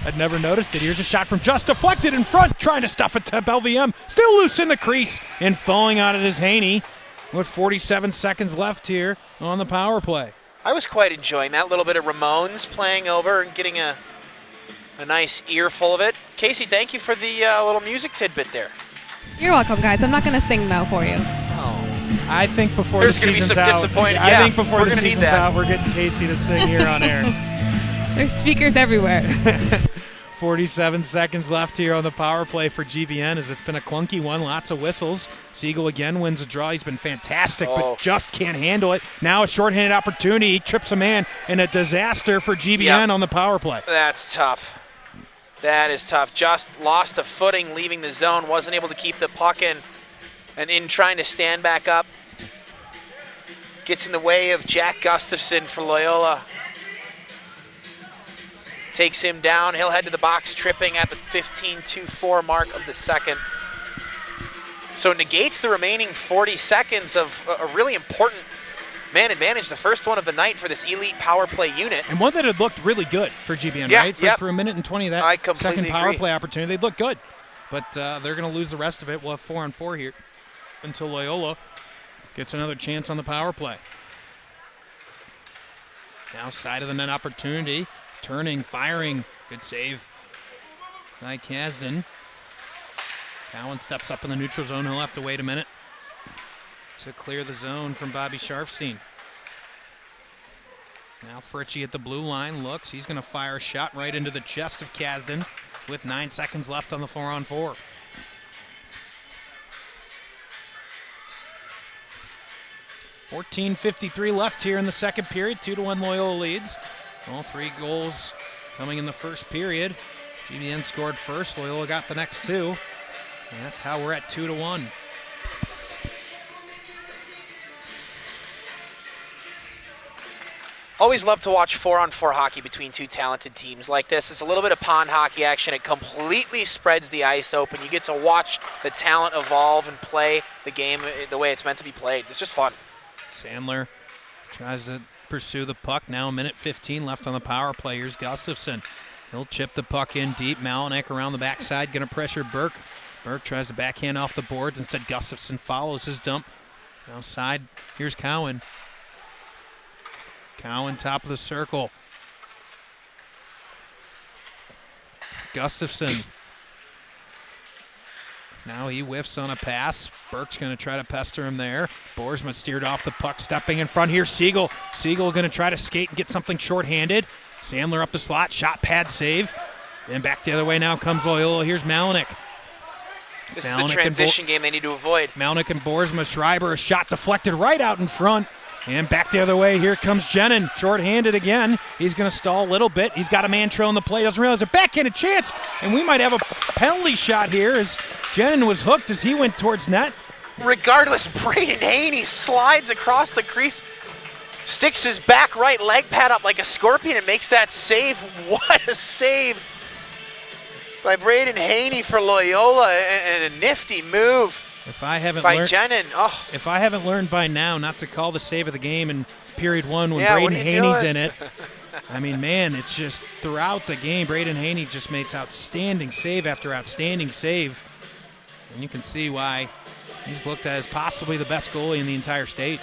I'd never noticed it. Here's a shot from just deflected in front, trying to stuff it to Belviem. Still loose in the crease, and falling on it is Haney with 47 seconds left here on the power play. I was quite enjoying that little bit of Ramones playing over and getting a nice earful of it. Casey, thank you for the little music tidbit there. You're welcome, guys. I'm not going to sing, though, for you. Oh. I think before the season's out, I think before the season's out, we're getting Casey to sing here on air. There's speakers everywhere. 47 seconds left here on the power play for GBN, as it's been a clunky one, lots of whistles. Siegel again wins a draw. He's been fantastic, but just can't handle it. Now a shorthanded opportunity. He trips a man, and a disaster for GBN on the power play. That's tough. That is tough. Just lost a footing leaving the zone, wasn't able to keep the puck in, and in trying to stand back up. Gets in the way of Jack Gustafson for Loyola. Takes him down. He'll head to the box, tripping at the 15-2-4 mark of the second. So it negates the remaining 40 seconds of a really important man advantage, the first one of the night for this elite power play unit. And one that had looked really good for GBN, right? For a minute and 20 of that second power play opportunity. They'd look good. But they're going to lose the rest of it. We'll have 4-on-4 here until Loyola gets another chance on the power play. Now side of the net opportunity. Turning, firing, good save by Kasdan. Cowan steps up in the neutral zone. He'll have to wait a minute to clear the zone from Bobby Sharfstein. Now Fritchie at the blue line looks. He's going to fire a shot right into the chest of Kasdan with 9 seconds left on the 4-on-4. .53 left here in the second period. 2-1 Loyola leads. All three goals coming in the first period. GBN scored first. Loyola got the next two. And that's how we're at 2-1. Always love to watch 4-on-4 hockey between two talented teams like this. It's a little bit of pond hockey action. It completely spreads the ice open. You get to watch the talent evolve and play the game the way it's meant to be played. It's just fun. Sandler tries to pursue the puck. Now a minute 15 left on the power play. Here's Gustafson. He'll chip the puck in deep. Malinek around the backside, going to pressure Burke. Burke tries to backhand off the boards. Instead, Gustafson follows his dump. Outside, here's Cowan. Cowan, top of the circle. Gustafson. Now he whiffs on a pass. Burke's going to try to pester him there. Boersma steered off the puck, stepping in front here. Siegel. Siegel going to try to skate and get something shorthanded. Sandler up the slot, shot pad save. Then back the other way now comes Loyola. Here's Malinek. This is the transition game they need to avoid. Malinek and Boersma. Schreiber, a shot deflected right out in front. And back the other way, here comes Jenin, shorthanded again. He's going to stall a little bit. He's got a man trailing the play, doesn't realize a backhanded chance. And we might have a penalty shot here as Jenin was hooked as he went towards net. Regardless, Braden Haney slides across the crease, sticks his back right leg pad up like a scorpion and makes that save. What a save by Braden Haney for Loyola, and a nifty move. If I haven't by learned, Jenin. Oh. If I haven't learned by now not to call the save of the game in period one when Yeah, Braden Haney's in it, I mean, man, it's just throughout the game, Braden Haney just makes outstanding save after outstanding save. And you can see why he's looked at as possibly the best goalie in the entire state.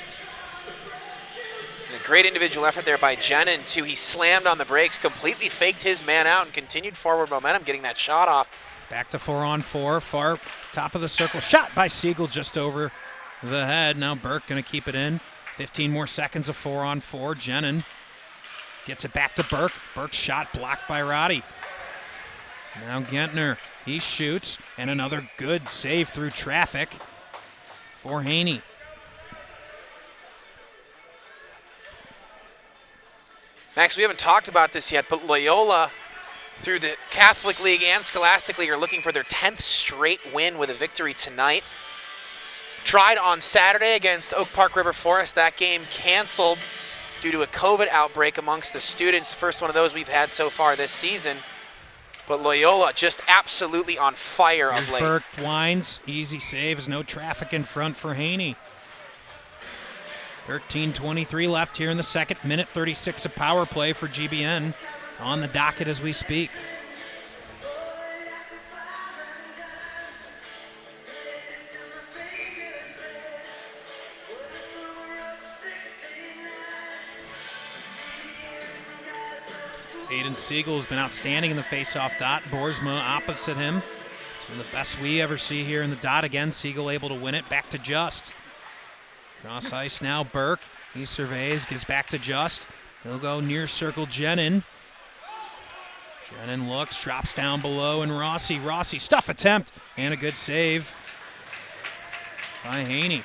A great individual effort there by Jenin, too. He slammed on the brakes, completely faked his man out, and continued forward momentum, getting that shot off. Back to 4-on-4, far top of the circle. Shot by Siegel just over the head. Now Burke going to keep it in. 15 more seconds of 4-on-4. Jenin gets it back to Burke. Burke's shot blocked by Roddy. Now Gentner, he shoots, and another good save through traffic for Haney. Max, we haven't talked about this yet, but Loyola, through the Catholic League and Scholastic League, are looking for their 10th straight win with a victory tonight. Tried on Saturday against Oak Park River Forest. That game canceled due to a COVID outbreak amongst the students. The first one of those we've had so far this season. But Loyola just absolutely on fire of late. Burke winds, easy save. There's no traffic in front for Haney. 13:23 left here in the second. Minute 36 of power play for GBN on the docket as we speak. Aiden Siegel has been outstanding in the face-off dot. Boersma opposite him. It's one of the best we ever see here in the dot. Again, Siegel able to win it. Back to Just. Cross ice now, Burke. He surveys, gets back to Just. He'll go near circle Jenin. Jenin looks, drops down below, and Rossi, stuff attempt, and a good save by Haney.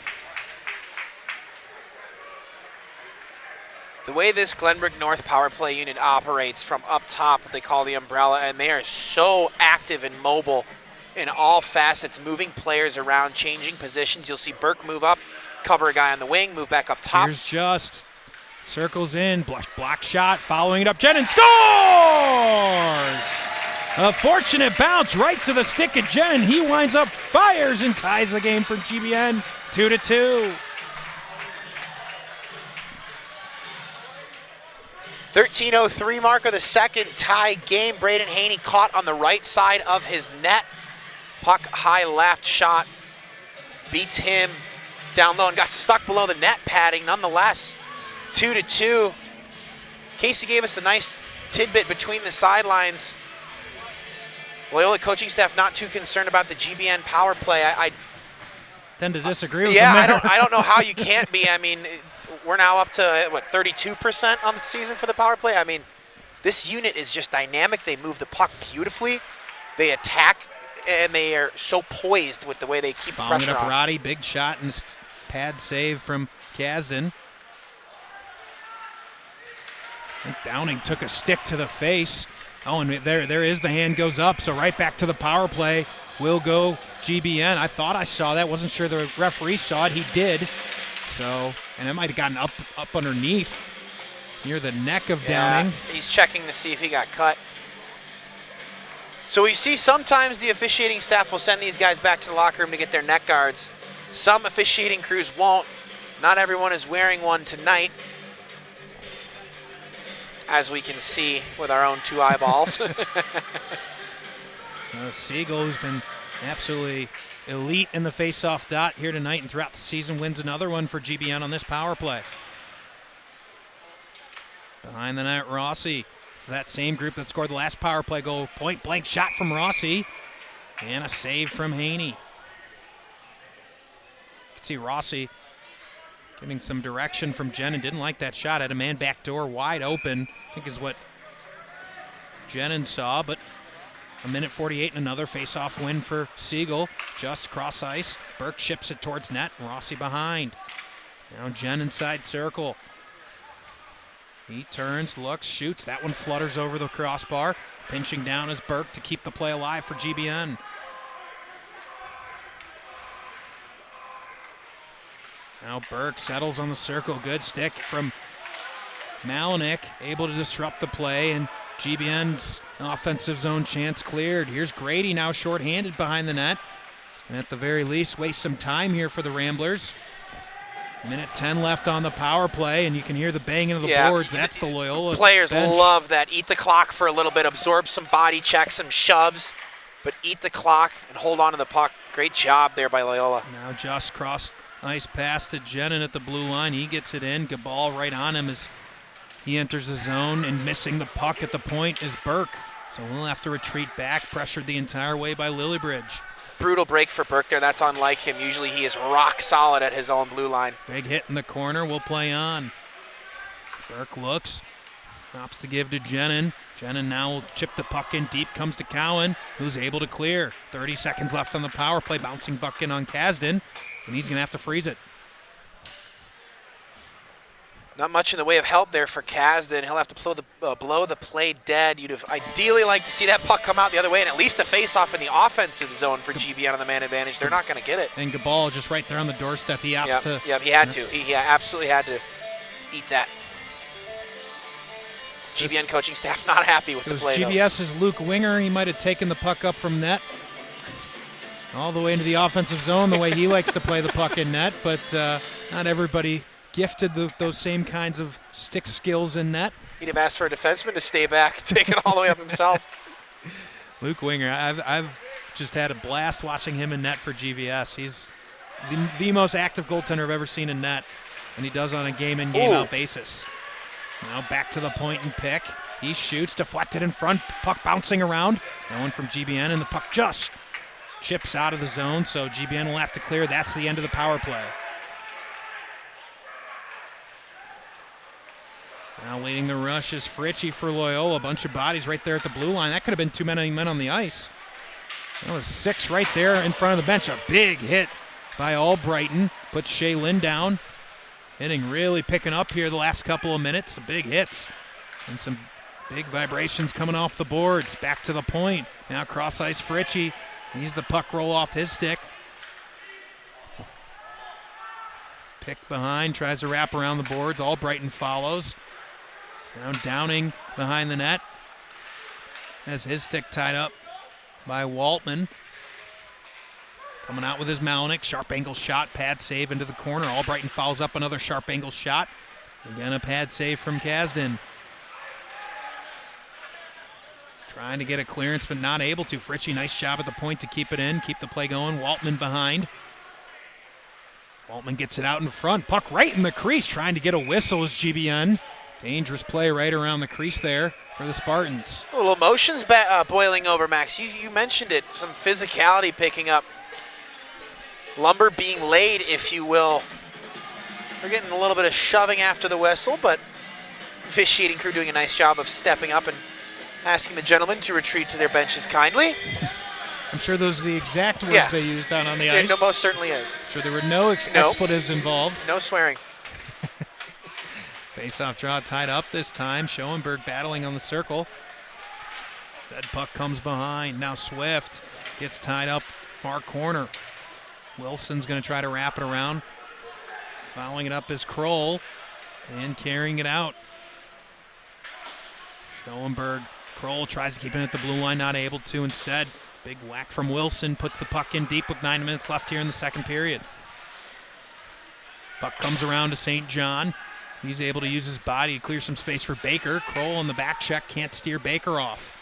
The way this Glenbrook North power play unit operates from up top, what they call the umbrella, and they are so active and mobile in all facets, moving players around, changing positions. You'll see Burke move up, cover a guy on the wing, move back up top. Here's Just. Circles in, block shot, following it up. Jenin scores! A fortunate bounce right to the stick of Jenin. He winds up, fires, and ties the game for GBN 2-2. 13:03 mark of the second, tie game. Braden Haney caught on the right side of his net. Puck high left, shot beats him down low and got stuck below the net padding nonetheless. 2-2. Casey gave us the nice tidbit between the sidelines. Loyola coaching staff not too concerned about the GBN power play. I tend to disagree with him. Yeah, I don't know how you can't be. I mean, we're now up to, what, 32% on the season for the power play? I mean, this unit is just dynamic. They move the puck beautifully. They attack, and they are so poised with the way they keep the pressure up on. Roddy, big shot and pad save from Kasdan. I think Downing took a stick to the face. Oh, and there is the hand goes up, so right back to the power play will go GBN. I thought I saw that. Wasn't sure the referee saw it. He did. So, and it might have gotten up underneath near the neck of Downing. He's checking to see if he got cut. So we see sometimes the officiating staff will send these guys back to the locker room to get their neck guards. Some officiating crews won't. Not everyone is wearing one tonight. as we can see with our own 2 eyeballs. So Siegel, who's been absolutely elite in the face-off dot here tonight and throughout the season, wins another one for GBN on this power play. Behind the net, Rossi. It's that same group that scored the last power play goal. Point-blank shot from Rossi. And a save from Haney. You can see Rossi getting some direction from Jenin. Didn't like that shot. Had a man back door wide open, I think is what Jenin saw. But a minute 48 and another face-off win for Siegel. Just cross ice. Burke ships it towards net. Rossi behind. Now Jen inside circle. He turns, looks, shoots. That one flutters over the crossbar. Pinching down is Burke to keep the play alive for GBN. Now Burke settles on the circle. Good stick from Malinik, able to disrupt the play, and GBN's offensive zone chance cleared. Here's Grady now shorthanded behind the net. And at the very least, waste some time here for the Ramblers. Minute 10 left on the power play, and you can hear the banging of the boards. That's the Loyola Players bench. love that. Eat the clock for a little bit, absorb some body checks, some shoves, but eat the clock and hold on to the puck. Great job there by Loyola. Now just cross ice pass to Jenin at the blue line. He gets it in. Gabal right on him as he enters the zone, and missing the puck at the point is Burke. So he'll have to retreat back, pressured the entire way by Lillibridge. Brutal break for Burke there. That's unlike him. Usually he is rock solid at his own blue line. Big hit in the corner. Will play on. Burke looks. Opts to give to Jenin. Jenin now will chip the puck in deep. Comes to Cowan, who's able to clear. 30 seconds left on the power play. Bouncing buck in on Kasdan, and he's going to have to freeze it. Not much in the way of help there for Kasdan. He'll have to blow the play dead. You'd have ideally liked to see that puck come out the other way and at least a face-off in the offensive zone for GBN on the man advantage. They're not going to get it. And Gabal just right there on the doorstep. He opts to. Yeah, he had to. He absolutely had to eat that. GBN coaching staff not happy with the play. GBS's Luke Winger. He might have taken the puck up from net all the way into the offensive zone the way he likes to play the puck in net, but not everybody gifted those same kinds of stick skills in net. He'd have asked for a defenseman to stay back, take it all the way up himself. Luke Winger, I've just had a blast watching him in net for GVS. He's the most active goaltender I've ever seen in net, and he does on a game-in, game-out basis. Now back to the point and pick. He shoots, deflected in front, puck bouncing around. That one from GBN, and the puck just chips out of the zone, so GBN will have to clear. That's the end of the power play. Now leading the rush is Fritchie for Loyola. A bunch of bodies right there at the blue line. That could have been too many men on the ice. That was 6 right there in front of the bench. A big hit by Albrighton. Puts Shea Lynn down. Hitting really picking up here the last couple of minutes. Some big hits and some big vibrations coming off the boards. Back to the point. Now cross ice Fritchie. He's the puck roll off his stick. Pick behind. Tries to wrap around the boards. Albrighton follows. Now Downing behind the net. Has his stick tied up by Waltman. Coming out with his Malinik. Sharp angle shot. Pad save into the corner. Albrighton follows up another sharp angle shot. Again, a pad save from Kasdan. Trying to get a clearance, but not able to. Fritchie, nice job at the point to keep it in. Keep the play going. Waltman behind. Waltman gets it out in front. Puck right in the crease. Trying to get a whistle as GBN. Dangerous play right around the crease there for the Spartans. A little emotions boiling over, Max. You mentioned it. Some physicality picking up. Lumber being laid, if you will. We're getting a little bit of shoving after the whistle, but officiating crew doing a nice job of stepping up and asking the gentlemen to retreat to their benches kindly. I'm sure those are the exact words they used down on the ice. No, most certainly is. So there were no expletives involved. No swearing. Face-off draw tied up this time. Schoenberg battling on the circle. Said puck comes behind. Now Swift gets tied up far corner. Wilson's going to try to wrap it around. Following it up is Kroll and carrying it out. Schoenberg. Kroll tries to keep it at the blue line, not able to. Instead, big whack from Wilson puts the puck in deep with 9 minutes left here in the second period. Puck comes around to St. John. He's able to use his body to clear some space for Baker. Kroll on the back check, can't steer Baker off.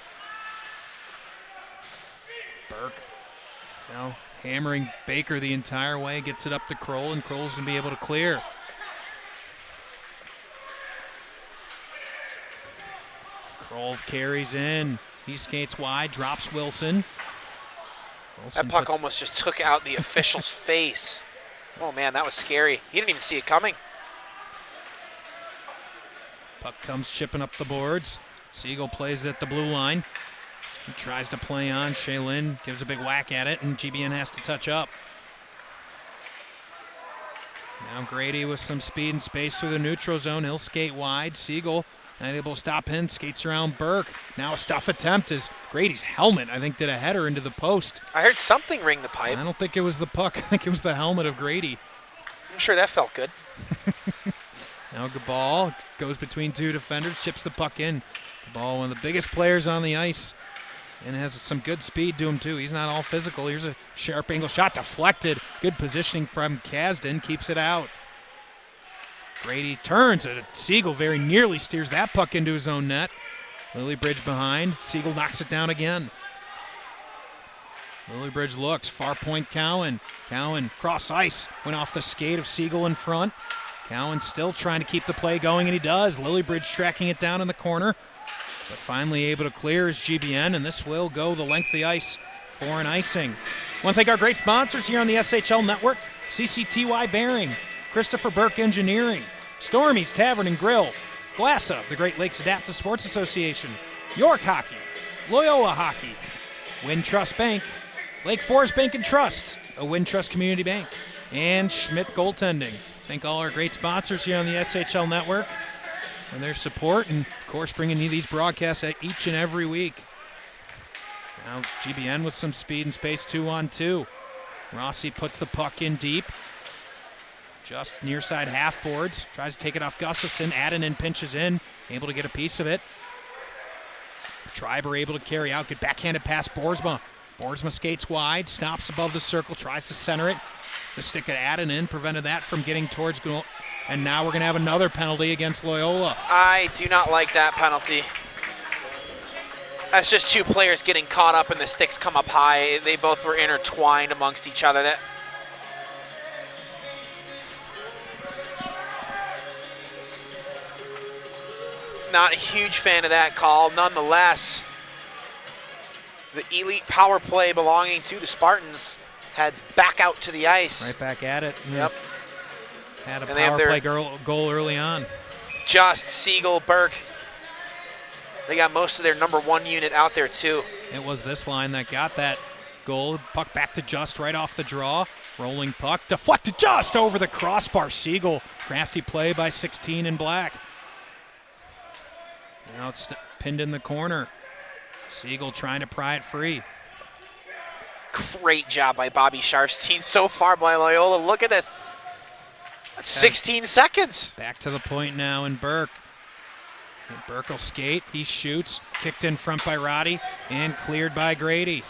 Burke now hammering Baker the entire way, gets it up to Kroll, and Kroll's going to be able to clear. Kroll carries in. He skates wide, drops Wilson. That puck almost just took out the official's face. Oh, man, that was scary. He didn't even see it coming. Puck comes chipping up the boards. Siegel plays it at the blue line. He tries to play on. Shaylin gives a big whack at it, and GBN has to touch up. Now Grady with some speed and space through the neutral zone. He'll skate wide. Siegel not able to stop him. Skates around Burke. Now a stuff attempt as Grady's helmet, I think, did a header into the post. I heard something ring the pipe. I don't think it was the puck. I think it was the helmet of Grady. I'm sure that felt good. Now Gabal goes between two defenders, chips the puck in. Gabal, one of the biggest players on the ice, and has some good speed to him, too. He's not all physical. Here's a sharp angle shot deflected. Good positioning from Kasdan, keeps it out. Grady turns, and Siegel very nearly steers that puck into his own net. Lillybridge behind. Siegel knocks it down again. Lillybridge looks. Far point Cowan. Cowan cross ice. Went off the skate of Siegel in front. Cowan still trying to keep the play going, and he does. Lillybridge tracking it down in the corner, but finally able to clear his GBN, and this will go the length of the ice for an icing. I want to thank our great sponsors here on the SHL Network: CCTY Bearing, Christopher Burke Engineering, Stormy's Tavern and Grill, Glassa, the Great Lakes Adaptive Sports Association, York Hockey, Loyola Hockey, Wintrust Bank, Lake Forest Bank and Trust, a Wintrust Community Bank, and Schmidt Goaltending. Thank all our great sponsors here on the SHL Network for their support, and of course bringing you these broadcasts each and every week. Now GBN with some speed and space, 2-on-2. Rossi puts the puck in deep, just near side half boards, tries to take it off Gustafson. Addanen pinches in, able to get a piece of it. Schreiber able to carry out, good backhanded pass Boersma. Boersma skates wide, stops above the circle, tries to center it. The stick of Addanen prevented that from getting towards goal. And now we're going to have another penalty against Loyola. I do not like that penalty. That's just two players getting caught up and the sticks come up high. They both were intertwined amongst each other. Not a huge fan of that call. Nonetheless, the elite power play belonging to the Spartans heads back out to the ice. Right back at it. Yep. Had a power play goal early on. Just Siegel, Burke. They got most of their number one unit out there too. It was this line that got that goal. Puck back to Just right off the draw. Rolling puck, deflected just over the crossbar. Siegel, crafty play by 16 in black. Now it's pinned in the corner. Siegel trying to pry it free. Great job by Bobby Sharfstein so far by Loyola. Look at this. That's 16 seconds. Back to the point now in Burke. And Burke will skate. He shoots. Kicked in front by Roddy and cleared by Grady.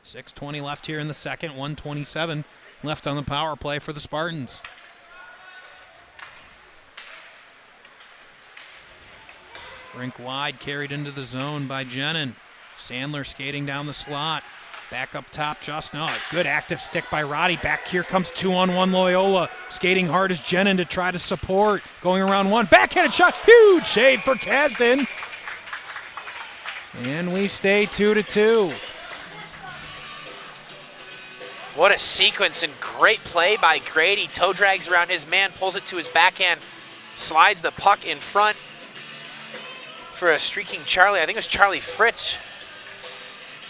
6:20 left here in the second. 1:27 left on the power play for the Spartans. Rink wide, carried into the zone by Jenin. Sandler skating down the slot. Back up top, just now. Good active stick by Roddy. Back here comes 2-on-1 Loyola. Skating hard as Jenin to try to support. Going around one. Backhanded shot. Huge save for Kasdan. And we stay 2-2. What a sequence and great play by Grady. Toe drags around his man, pulls it to his backhand, slides the puck in front for a streaking Charlie. I think it was Charlie Fritz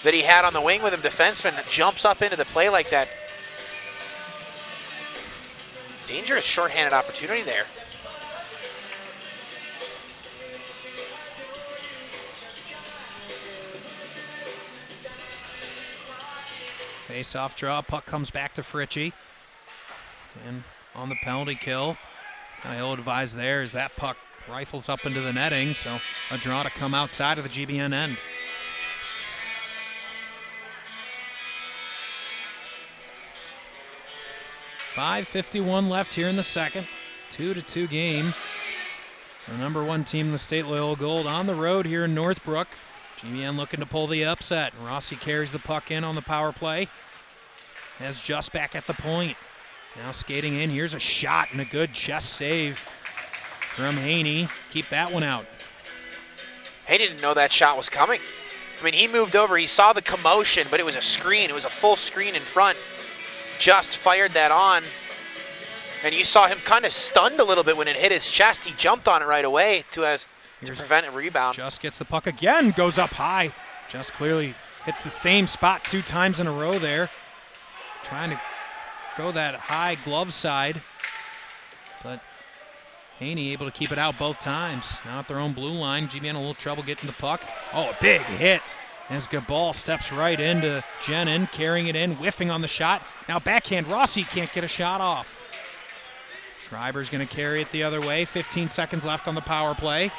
that he had on the wing with him, defenseman, that jumps up into the play like that. Dangerous shorthanded opportunity there. Face-off draw, puck comes back to Fritchie. And on the penalty kill, kind of ill-advised there as that puck rifles up into the netting, so a draw to come outside of the GBN end. .5:51 left here in the second. 2-2 game. The number 1 team in the state, Loyola Gold, on the road here in Northbrook. GBN looking to pull the upset. Rossi carries the puck in on the power play. Has Just back at the point. Now skating in. Here's a shot and a good chest save from Haney. Keep that one out. He didn't know that shot was coming. I mean, he moved over. He saw the commotion, but it was a screen. It was a full screen in front. Just fired that on. And you saw him kind of stunned a little bit when it hit his chest. He jumped on it right away to prevent a rebound. Just gets the puck again, goes up high. Just clearly hits the same spot 2 times in a row there. Trying to go that high glove side. But Haney able to keep it out both times. Now at their own blue line, GBN a little trouble getting the puck. Oh, a big hit as Gabal steps right into Jenin, carrying it in, whiffing on the shot. Now backhand, Rossi can't get a shot off. Schreiber's going to carry it the other way. 15 seconds left on the power play.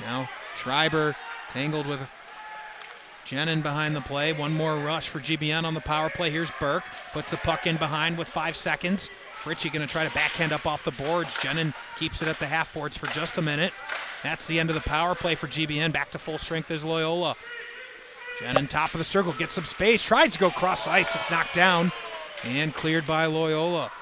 Now Schreiber tangled with Jenin behind the play. One more rush for GBN on the power play. Here's Burke. Puts the puck in behind with 5 seconds. Fritchie going to try to backhand up off the boards. Jenin keeps it at the half boards for just a minute. That's the end of the power play for GBN. Back to full strength is Loyola. Jenin top of the circle, gets some space. Tries to go cross ice. It's knocked down and cleared by Loyola.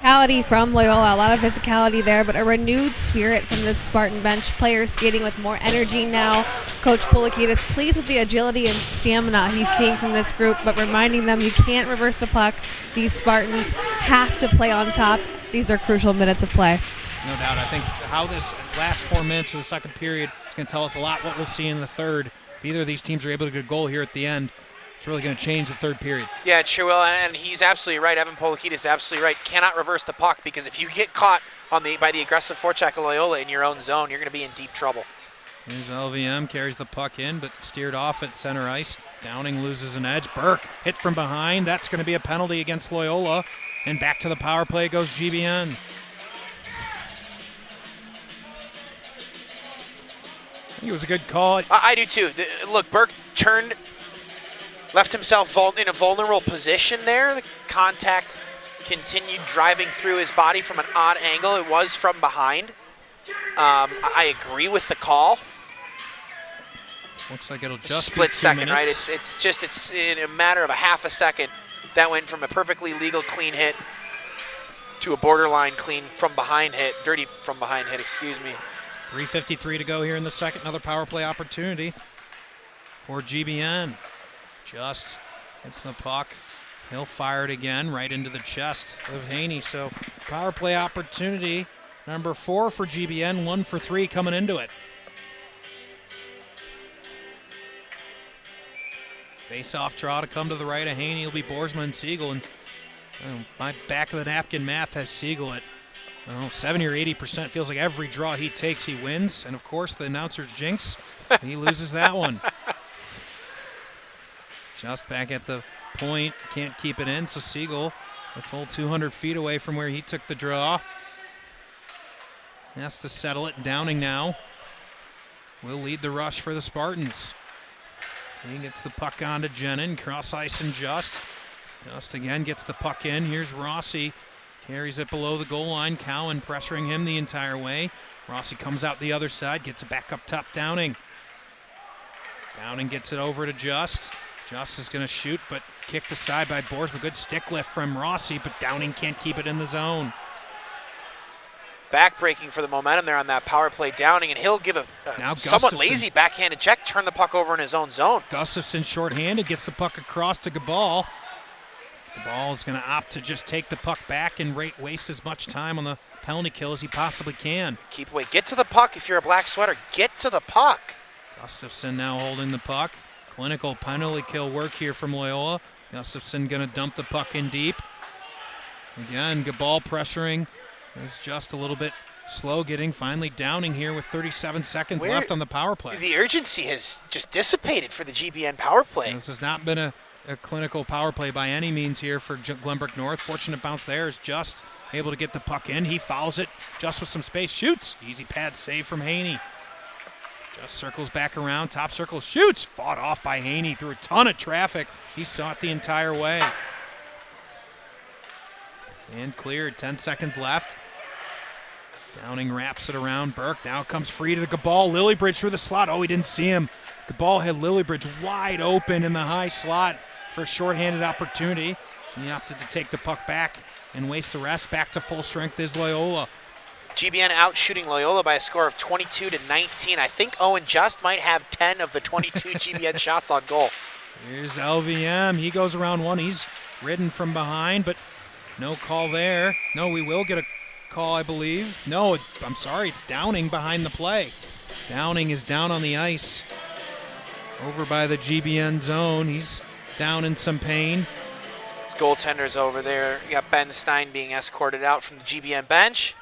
Physicality from Loyola, a lot of physicality there, but a renewed spirit from this Spartan bench. Players skating with more energy now. Coach Pulikidis pleased with the agility and stamina he's seeing from this group, but reminding them you can't reverse the puck. These Spartans have to play on top. These are crucial minutes of play. No doubt. I think how this last 4 minutes of the second period is going to tell us a lot what we'll see in the third. If either of these teams are able to get a goal here at the end, it's really going to change the third period. Yeah, it sure will, and he's absolutely right. Evan Polakidis is absolutely right. Cannot reverse the puck, because if you get caught by the aggressive forecheck of Loyola in your own zone, you're going to be in deep trouble. Here's LVM, carries the puck in, but steered off at center ice. Downing loses an edge. Burke hit from behind. That's going to be a penalty against Loyola. And back to the power play goes GBN. I think it was a good call. I do too. Look, Burke left himself in a vulnerable position there. The contact continued driving through his body from an odd angle. It was from behind. I agree with the call. Looks like it'll just split be 2 second, minutes. right? It's in a matter of a half a second. That went from a perfectly legal clean hit to a borderline clean from behind hit, dirty from behind hit, excuse me. 3:53 to go here in the second. Another power play opportunity for GBN. Just gets the puck. He'll fire it again right into the chest of Haney. So power play opportunity number 4 for GBN, 1 for 3 coming into it. Face-off draw to come to the right of Haney. It'll be Boersma and Siegel. And my back of the napkin math has Siegel at 70 or 80%. Feels like every draw he takes, he wins. And of course, the announcer's jinx, he loses that one. Just back at the point, can't keep it in. So Siegel, a full 200 feet away from where he took the draw, has to settle it. Downing now will lead the rush for the Spartans. He gets the puck on to Jenin, cross ice and Just. Just again gets the puck in. Here's Rossi, carries it below the goal line. Cowan pressuring him the entire way. Rossi comes out the other side, gets it back up top, Downing. Downing gets it over to Just. Just is going to shoot, but kicked aside by Boersma. Good stick lift from Rossi, but Downing can't keep it in the zone. Back-breaking for the momentum there on that power play, Downing, and he'll give a somewhat lazy backhanded check, turn the puck over in his own zone. Gustafson shorthanded, gets the puck across to Gabal. Gabal is going to opt to just take the puck back and waste as much time on the penalty kill as he possibly can. Keep away. Get to the puck if you're a black sweater. Get to the puck. Gustafson now holding the puck. Clinical penalty kill work here from Loyola. Gustafson going to dump the puck in deep. Again, Gabal pressuring. Is just a little bit slow getting. Finally Downing here with 37 seconds left on the power play. The urgency has just dissipated for the GBN power play. This has not been a clinical power play by any means here for Glenbrook North. Fortunate bounce there is Just able to get the puck in. He fouls it. Just with some space. Shoots. Easy pad save from Haney. Just circles back around. Top circle. Shoots. Fought off by Haney through a ton of traffic. He saw it the entire way. And cleared, 10 seconds left. Downing wraps it around Burke. Now comes free to the ball. Lillybridge through the slot. Oh, he didn't see him. The ball had Lillybridge wide open in the high slot for a shorthanded opportunity. He opted to take the puck back and waste the rest. Back to full strength is Loyola. GBN out shooting Loyola by a score of 22-19. I think Owen Just might have 10 of the 22 GBN shots on goal. Here's LVM. He goes around one. He's ridden from behind, but no call there. No, we will get a call, I believe. No, I'm sorry. It's Downing behind the play. Downing is down on the ice over by the GBN zone. He's down in some pain. His goaltender's over there. You got Ben Stein being escorted out from the GBN bench.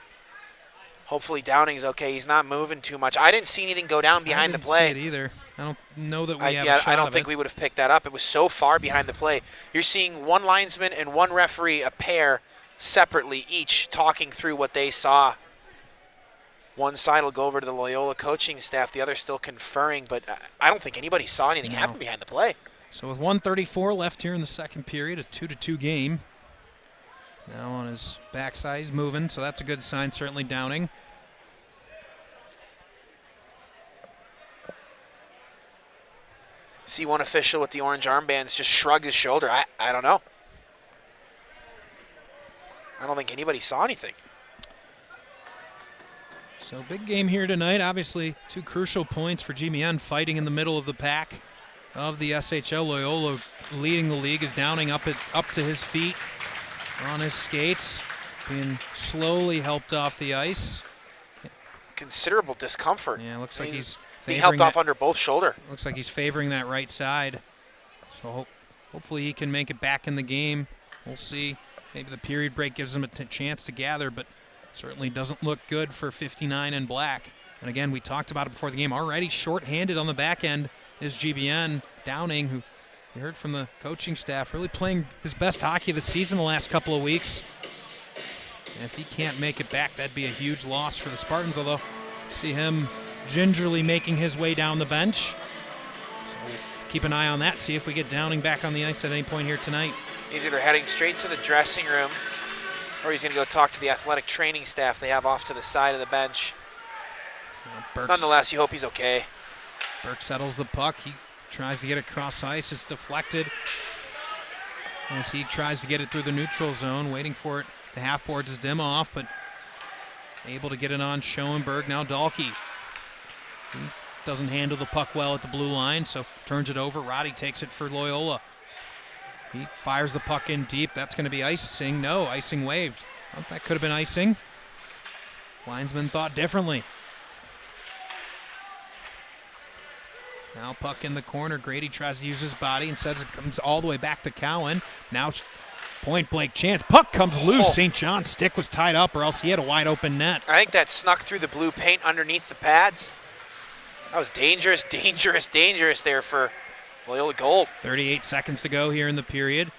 Hopefully Downing's okay. He's not moving too much. I didn't see anything go down behind the play. I didn't see it either. I don't know that we have a shot I don't of think it. we would have picked that up. It was so far behind the play. You're seeing one linesman and one referee, a pair, separately, each talking through what they saw. One side will go over to the Loyola coaching staff, the other still conferring, but I don't think anybody saw anything happen behind the play. So with 1:34 left here in the second period, a 2-2 game. Now on his backside, he's moving, so that's a good sign, certainly Downing. See one official with the orange armbands just shrug his shoulder. I don't know. I don't think anybody saw anything. So big game here tonight. Obviously, two crucial points for GBN fighting in the middle of the pack of the SHL. Loyola leading the league is Downing up to his feet on his skates, being slowly helped off the ice. Considerable discomfort. Yeah, looks like he's being helped off under both shoulder. Looks like he's favoring that right side. So hopefully he can make it back in the game. We'll see. Maybe the period break gives him a chance to gather, but certainly doesn't look good for 59 in black. And again, we talked about it before the game. Already short-handed on the back end is GBN. Downing, who you heard from the coaching staff, really playing his best hockey of the season the last couple of weeks. And if he can't make it back, that'd be a huge loss for the Spartans, although see him gingerly making his way down the bench. So keep an eye on that, see if we get Downing back on the ice at any point here tonight. He's either heading straight to the dressing room or he's going to go talk to the athletic training staff they have off to the side of the bench. Nonetheless, you hope he's okay. Burke settles the puck. He tries to get it across ice. It's deflected as he tries to get it through the neutral zone, waiting for it. The half boards is Dimoff, but able to get it on Schoenberg. Now Dahlke. He doesn't handle the puck well at the blue line, so turns it over. Roddy takes it for Loyola. He fires the puck in deep. That's going to be icing. No, icing waived. Well, that could have been icing. Linesman thought differently. Now puck in the corner. Grady tries to use his body. Instead it comes all the way back to Cowan. Now point blank chance. Puck comes loose. St. John's stick was tied up, or else he had a wide open net. I think that snuck through the blue paint underneath the pads. That was dangerous, dangerous there for Loyola Gold. 38 seconds to go here in the period.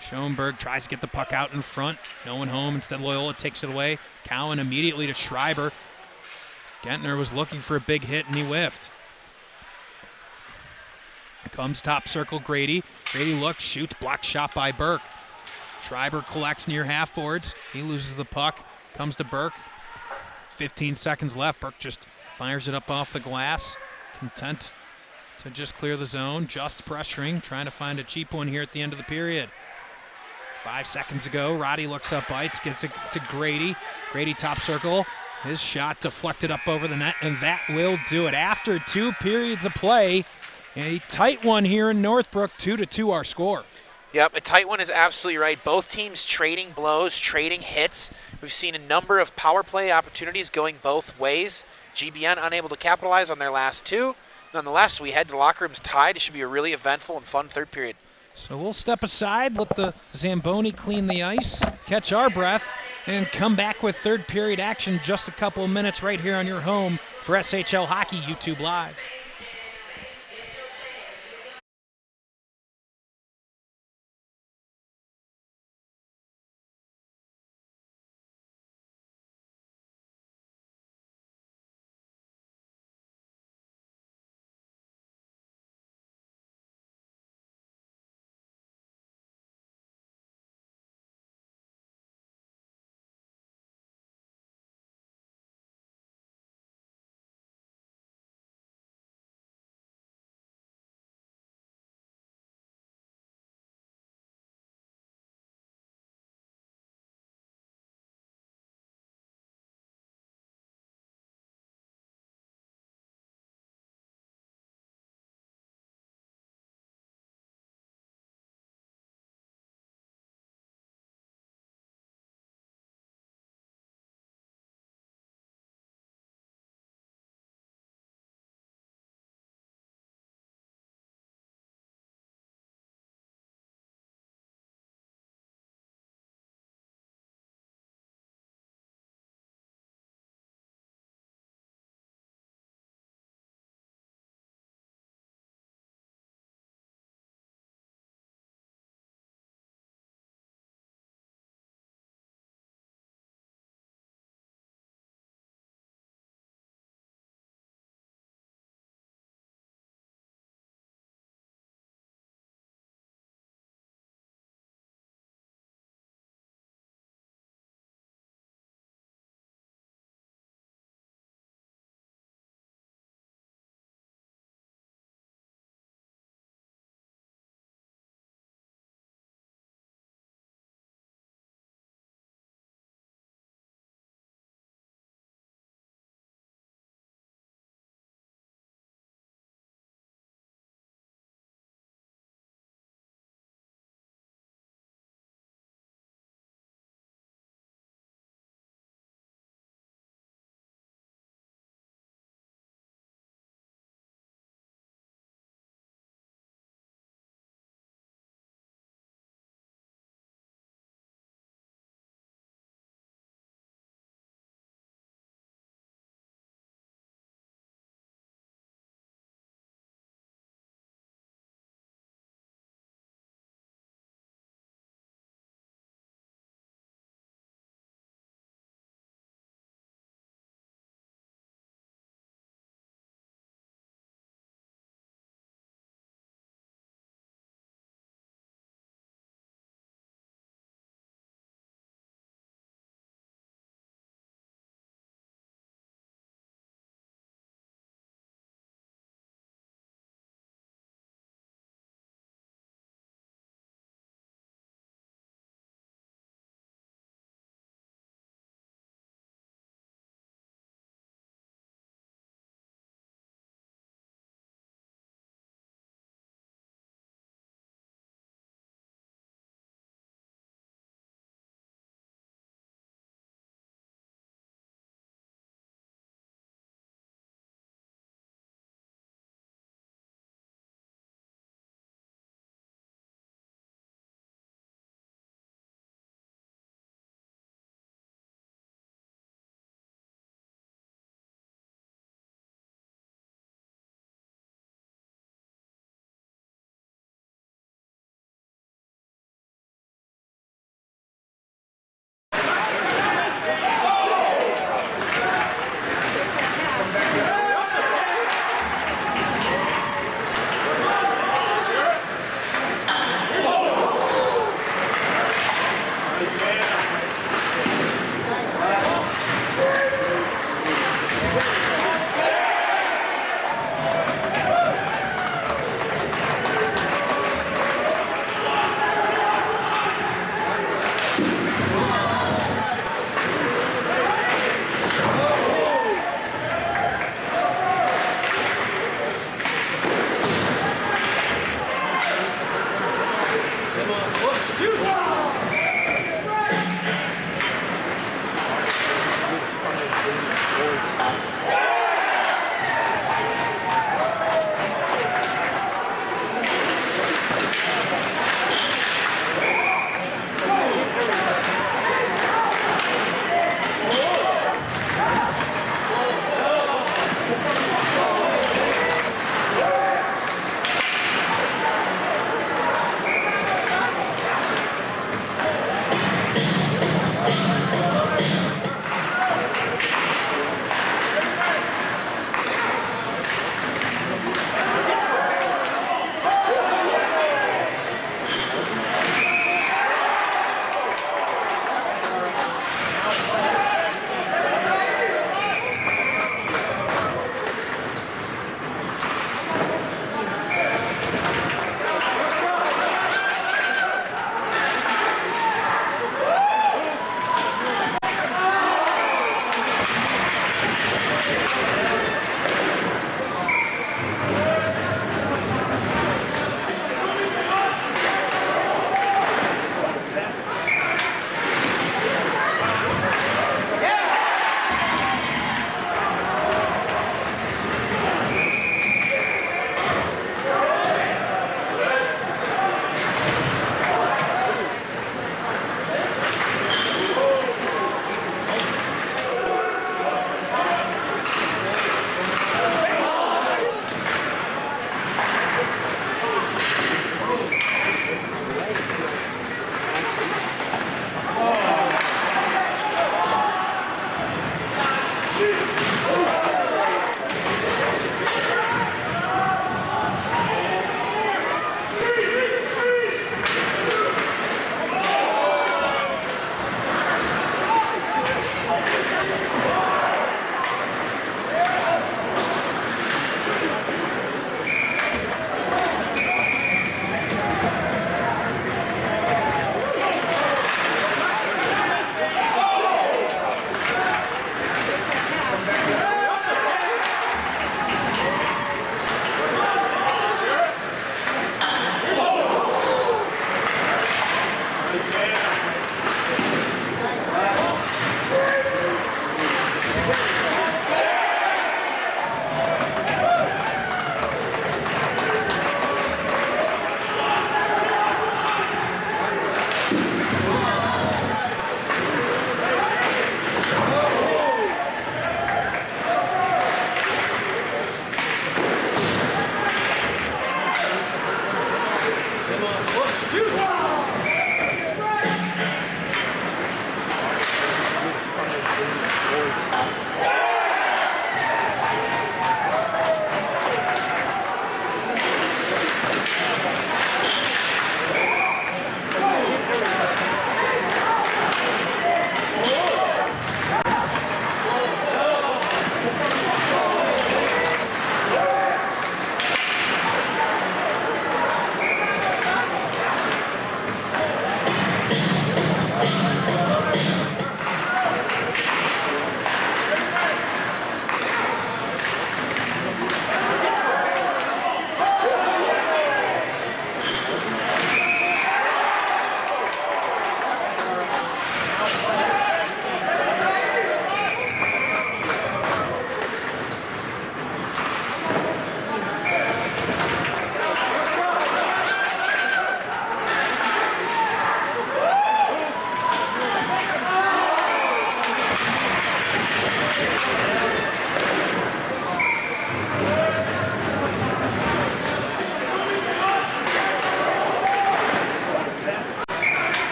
Schoenberg tries to get the puck out in front. No one home. Instead, Loyola takes it away. Cowan immediately to Schreiber. Gentner was looking for a big hit, and he whiffed. Comes top circle, Grady. Grady looks, shoots, blocked shot by Burke. Schreiber collects near half boards. He loses the puck. Comes to Burke. 15 seconds left. Burke just fires it up off the glass. Content to just clear the zone. Just pressuring, trying to find a cheap one here at the end of the period. 5 seconds ago, Roddy looks up ice, gets it to Grady. Grady top circle. His shot deflected up over the net, and that will do it. After 2 periods of play, a tight one here in Northbrook, 2-2 our score. Yep, a tight one is absolutely right. Both teams trading blows, trading hits. We've seen a number of power play opportunities going both ways. GBN unable to capitalize on their last 2. Nonetheless, we head to the locker rooms tied. It should be a really eventful and fun third period. So we'll step aside, let the Zamboni clean the ice, catch our breath, and come back with third period action just a couple of minutes right here on your home for SHL Hockey YouTube Live.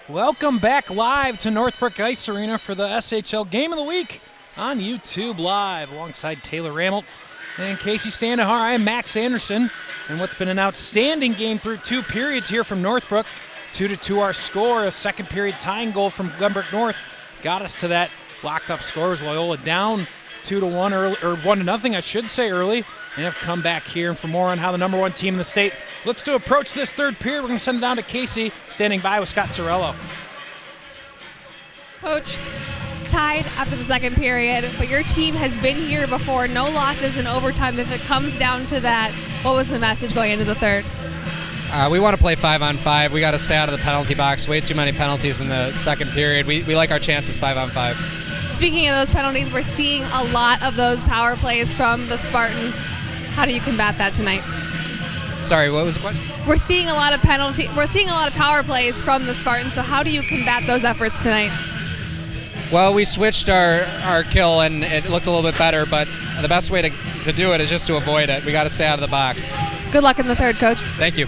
Welcome back live to Northbrook Ice Arena for the SHL Game of the Week on YouTube Live alongside Taylor Ramelt and Casey Standahar. I am Max Anderson, and what's been an outstanding game through 2 periods here from Northbrook. 2-2 our score. A second period tying goal from Glenbrook North got us to that locked up score. Loyola down 2-1 early, or 1-0, I should say, early, and have come back here. And for more on how the number 1 team in the state looks to approach this third period, we're going to send it down to Casey, standing by with Scott Sorello. Coach, tied after the second period, but your team has been here before. No losses in overtime. If it comes down to that, what was the message going into the third? We want to play 5-on-5. We got to stay out of the penalty box. Way too many penalties in the second period. We like our chances 5-on-5. Speaking of those penalties, we're seeing a lot of those power plays from the Spartans. How do you combat that tonight? Sorry, what was the question? We're seeing a lot of power plays from the Spartans. So how do you combat those efforts tonight? Well, we switched our kill and it looked a little bit better, but the best way to do it is just to avoid it. We got to stay out of the box. Good luck in the third, Coach. Thank you.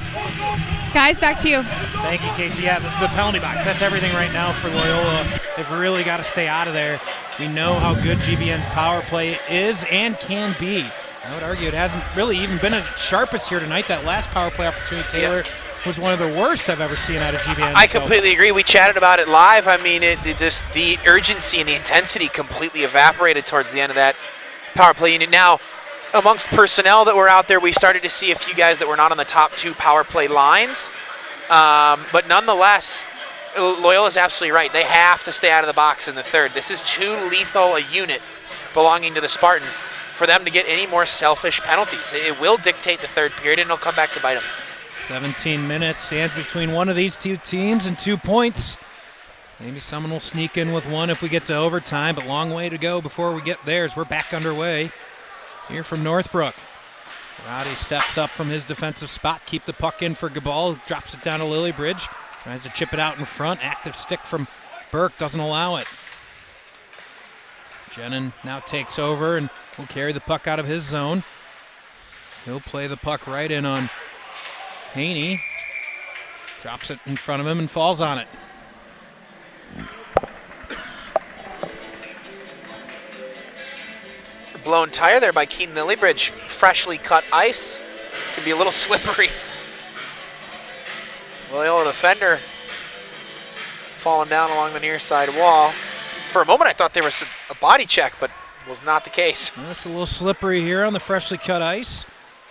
Guys, back to you. Thank you, Casey. Yeah, the penalty box, that's everything right now for Loyola. They've really got to stay out of there. We know how good GBN's power play is and can be. I would argue it hasn't really even been at its sharpest here tonight. That last power play opportunity, Taylor, was one of the worst I've ever seen out of GBN. I completely agree. We chatted about it live. I mean, the urgency and the intensity completely evaporated towards the end of that power play unit. Now, amongst personnel that were out there, we started to see a few guys that were not on the top 2 power play lines. But nonetheless, Loyola's absolutely right. They have to stay out of the box in the third. This is too lethal a unit belonging to the Spartans for them to get any more selfish penalties. It will dictate the third period, and it'll come back to bite them. 17 minutes stands between one of these 2 teams and 2 points. Maybe someone will sneak in with 1 if we get to overtime, but long way to go before we get there as we're back underway here from Northbrook. Roddy steps up from his defensive spot, keep the puck in for Gabal, drops it down to Lillybridge, tries to chip it out in front. Active stick from Burke, doesn't allow it. Jenin now takes over and will carry the puck out of his zone. He'll play the puck right in on Haney. Drops it in front of him and falls on it. Blown tire there by Keaton Lillybridge. Freshly cut ice. Could be a little slippery. Loyola defender falling down along the near side wall. For a moment I thought there was a body check, but was not the case. Well, it's a little slippery here on the freshly cut ice.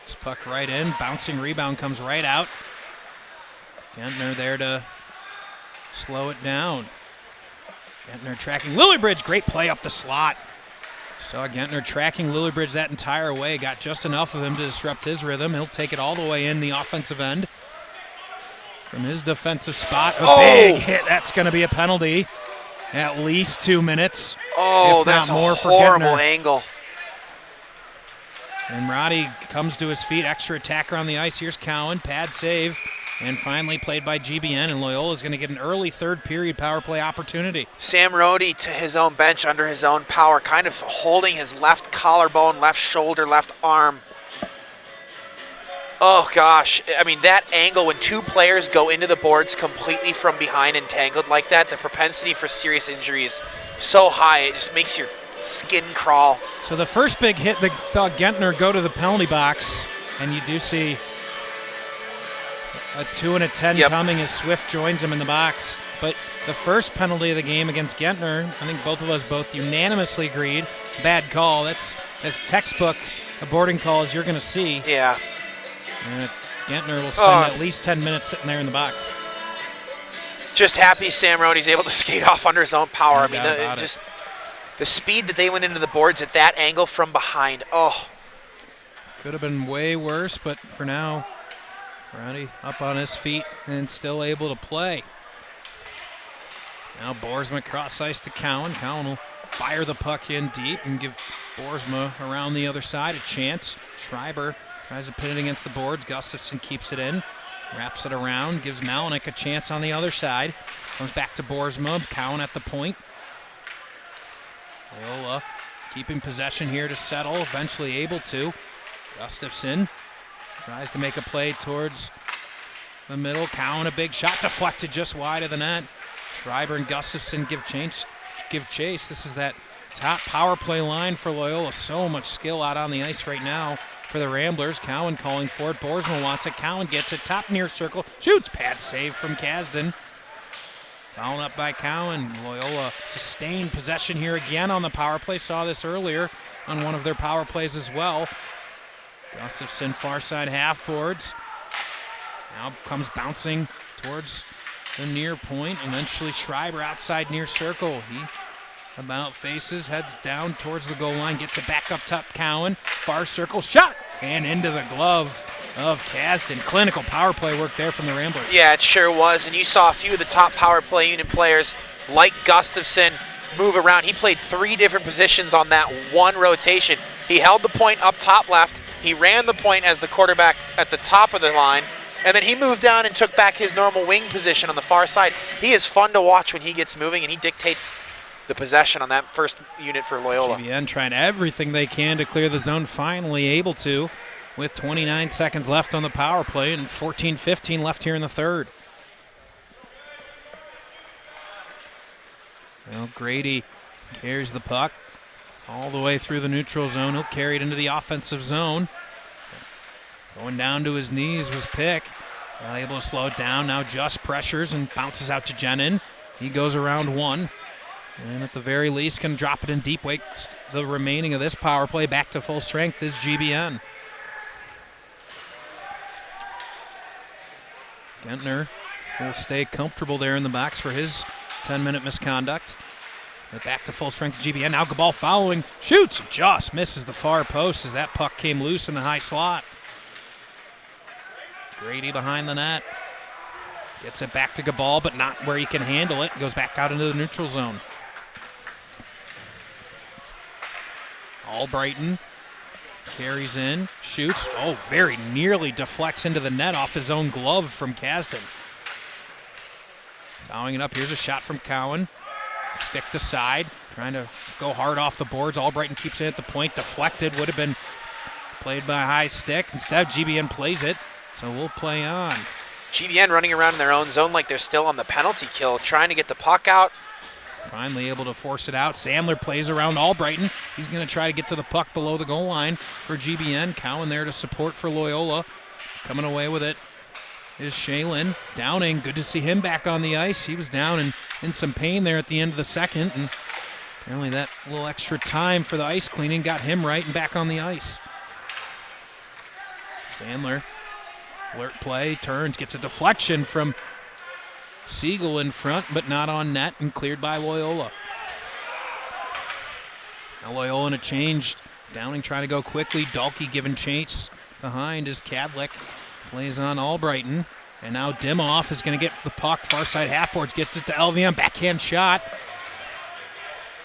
This puck right in, bouncing rebound comes right out. Gentner there to slow it down. Gentner tracking Lillybridge, great play up the slot. Saw Gentner tracking Lillybridge that entire way, got just enough of him to disrupt his rhythm. He'll take it all the way in the offensive end. From his defensive spot, a big hit, that's gonna be a penalty. At least 2 minutes, if that's not more, a for horrible Gentner. angle. And Roddy comes to his feet, extra attacker on the ice. Here's Cowan, pad save, and finally played by GBN, and Loyola is going to get an early third period power play opportunity. Sam Rohde to his own bench under his own power, kind of holding his left collarbone, left shoulder, left arm. Oh gosh, I mean that angle when 2 players go into the boards completely from behind and tangled like that, the propensity for serious injury is so high, it just makes your skin crawl. So the first big hit that saw Gentner go to the penalty box, and you do see a 2 and a 10 coming as Swift joins him in the box. But the first penalty of the game against Gentner, I think both of us unanimously agreed, bad call. That's textbook a boarding call as you're going to see. Yeah. And Gentner will spend at least 10 minutes sitting there in the box. Just happy Sam Rohde's able to skate off under his own power. No I mean, the speed that they went into the boards at that angle from behind. Oh. Could have been way worse, but for now, Roddy up on his feet and still able to play. Now Boersma cross ice to Cowan. Cowan will fire the puck in deep and give Boersma around the other side a chance. Schreiber tries to pin it against the boards. Gustafson keeps it in, wraps it around, gives Malinek a chance on the other side. Comes back to Boersma. Cowan at the point. Loyola keeping possession here to settle, eventually able to. Gustafson tries to make a play towards the middle. Cowan, a big shot deflected just wide of the net. Schreiber and Gustafson give chase. This is that top power play line for Loyola. So much skill out on the ice right now for the Ramblers. Cowan calling for it. Boersma wants it. Cowan gets it. Top near circle. Shoots. Pad save from Kasdan. Fouled up by Cowan. Loyola sustained possession here again on the power play. Saw this earlier on one of their power plays as well. Gustafson far side half boards. Now comes bouncing towards the near point. Eventually Schreiber outside near circle. He about faces, heads down towards the goal line, gets it back up top. Cowan, far circle, shot, and into the glove of Kasdan. Clinical power play work there from the Ramblers. Yeah, it sure was, and you saw a few of the top power play unit players like Gustafson move around. He played 3 different positions on that one rotation. He held the point up top left, he ran the point as the quarterback at the top of the line, and then he moved down and took back his normal wing position on the far side. He is fun to watch when he gets moving, and he dictates the possession on that first unit for Loyola. GBN trying everything they can to clear the zone, finally able to, with 29 seconds left on the power play and 14-15 left here in the third. Well, Grady carries the puck all the way through the neutral zone. He'll carry it into the offensive zone. Going down to his knees was Pick. Not able to slow it down. Now just pressures and bounces out to Jenin. He goes around one. And at the very least can drop it in deep. Wakes the remaining of this power play back to full strength is GBN. Gentner will stay comfortable there in the box for his 10-minute misconduct. But back to full strength GBN. Now Gabal following. Shoots. Just misses the far post as that puck came loose in the high slot. Grady behind the net. Gets it back to Gabal, but not where he can handle it. Goes back out into the neutral zone. Albrighton carries in, shoots. Oh, very nearly deflects into the net off his own glove from Kasdan. Fouling it up. Here's a shot from Cowan. Stick to side, trying to go hard off the boards. Albrighton keeps it at the point. Deflected, would have been played by a high stick. Instead, GBN plays it, so we'll play on. GBN running around in their own zone like they're still on the penalty kill, trying to get the puck out. Finally able to force it out. Sandler plays around Albrighton. He's going to try to get to the puck below the goal line for GBN. Cowan there to support for Loyola. Coming away with it is Shaylin. Downing, good to see him back on the ice. He was down and in some pain there at the end of the second, and apparently that little extra time for the ice cleaning got him right and back on the ice. Sandler, alert play, turns, gets a deflection from Siegel in front, but not on net and cleared by Loyola. Now Loyola in a change. Downing trying to go quickly. Dalkey giving chase behind as Kadlik plays on Albrighton. And now Dimoff is going to get the puck. Far side half-boards, gets it to Elvion. Backhand shot.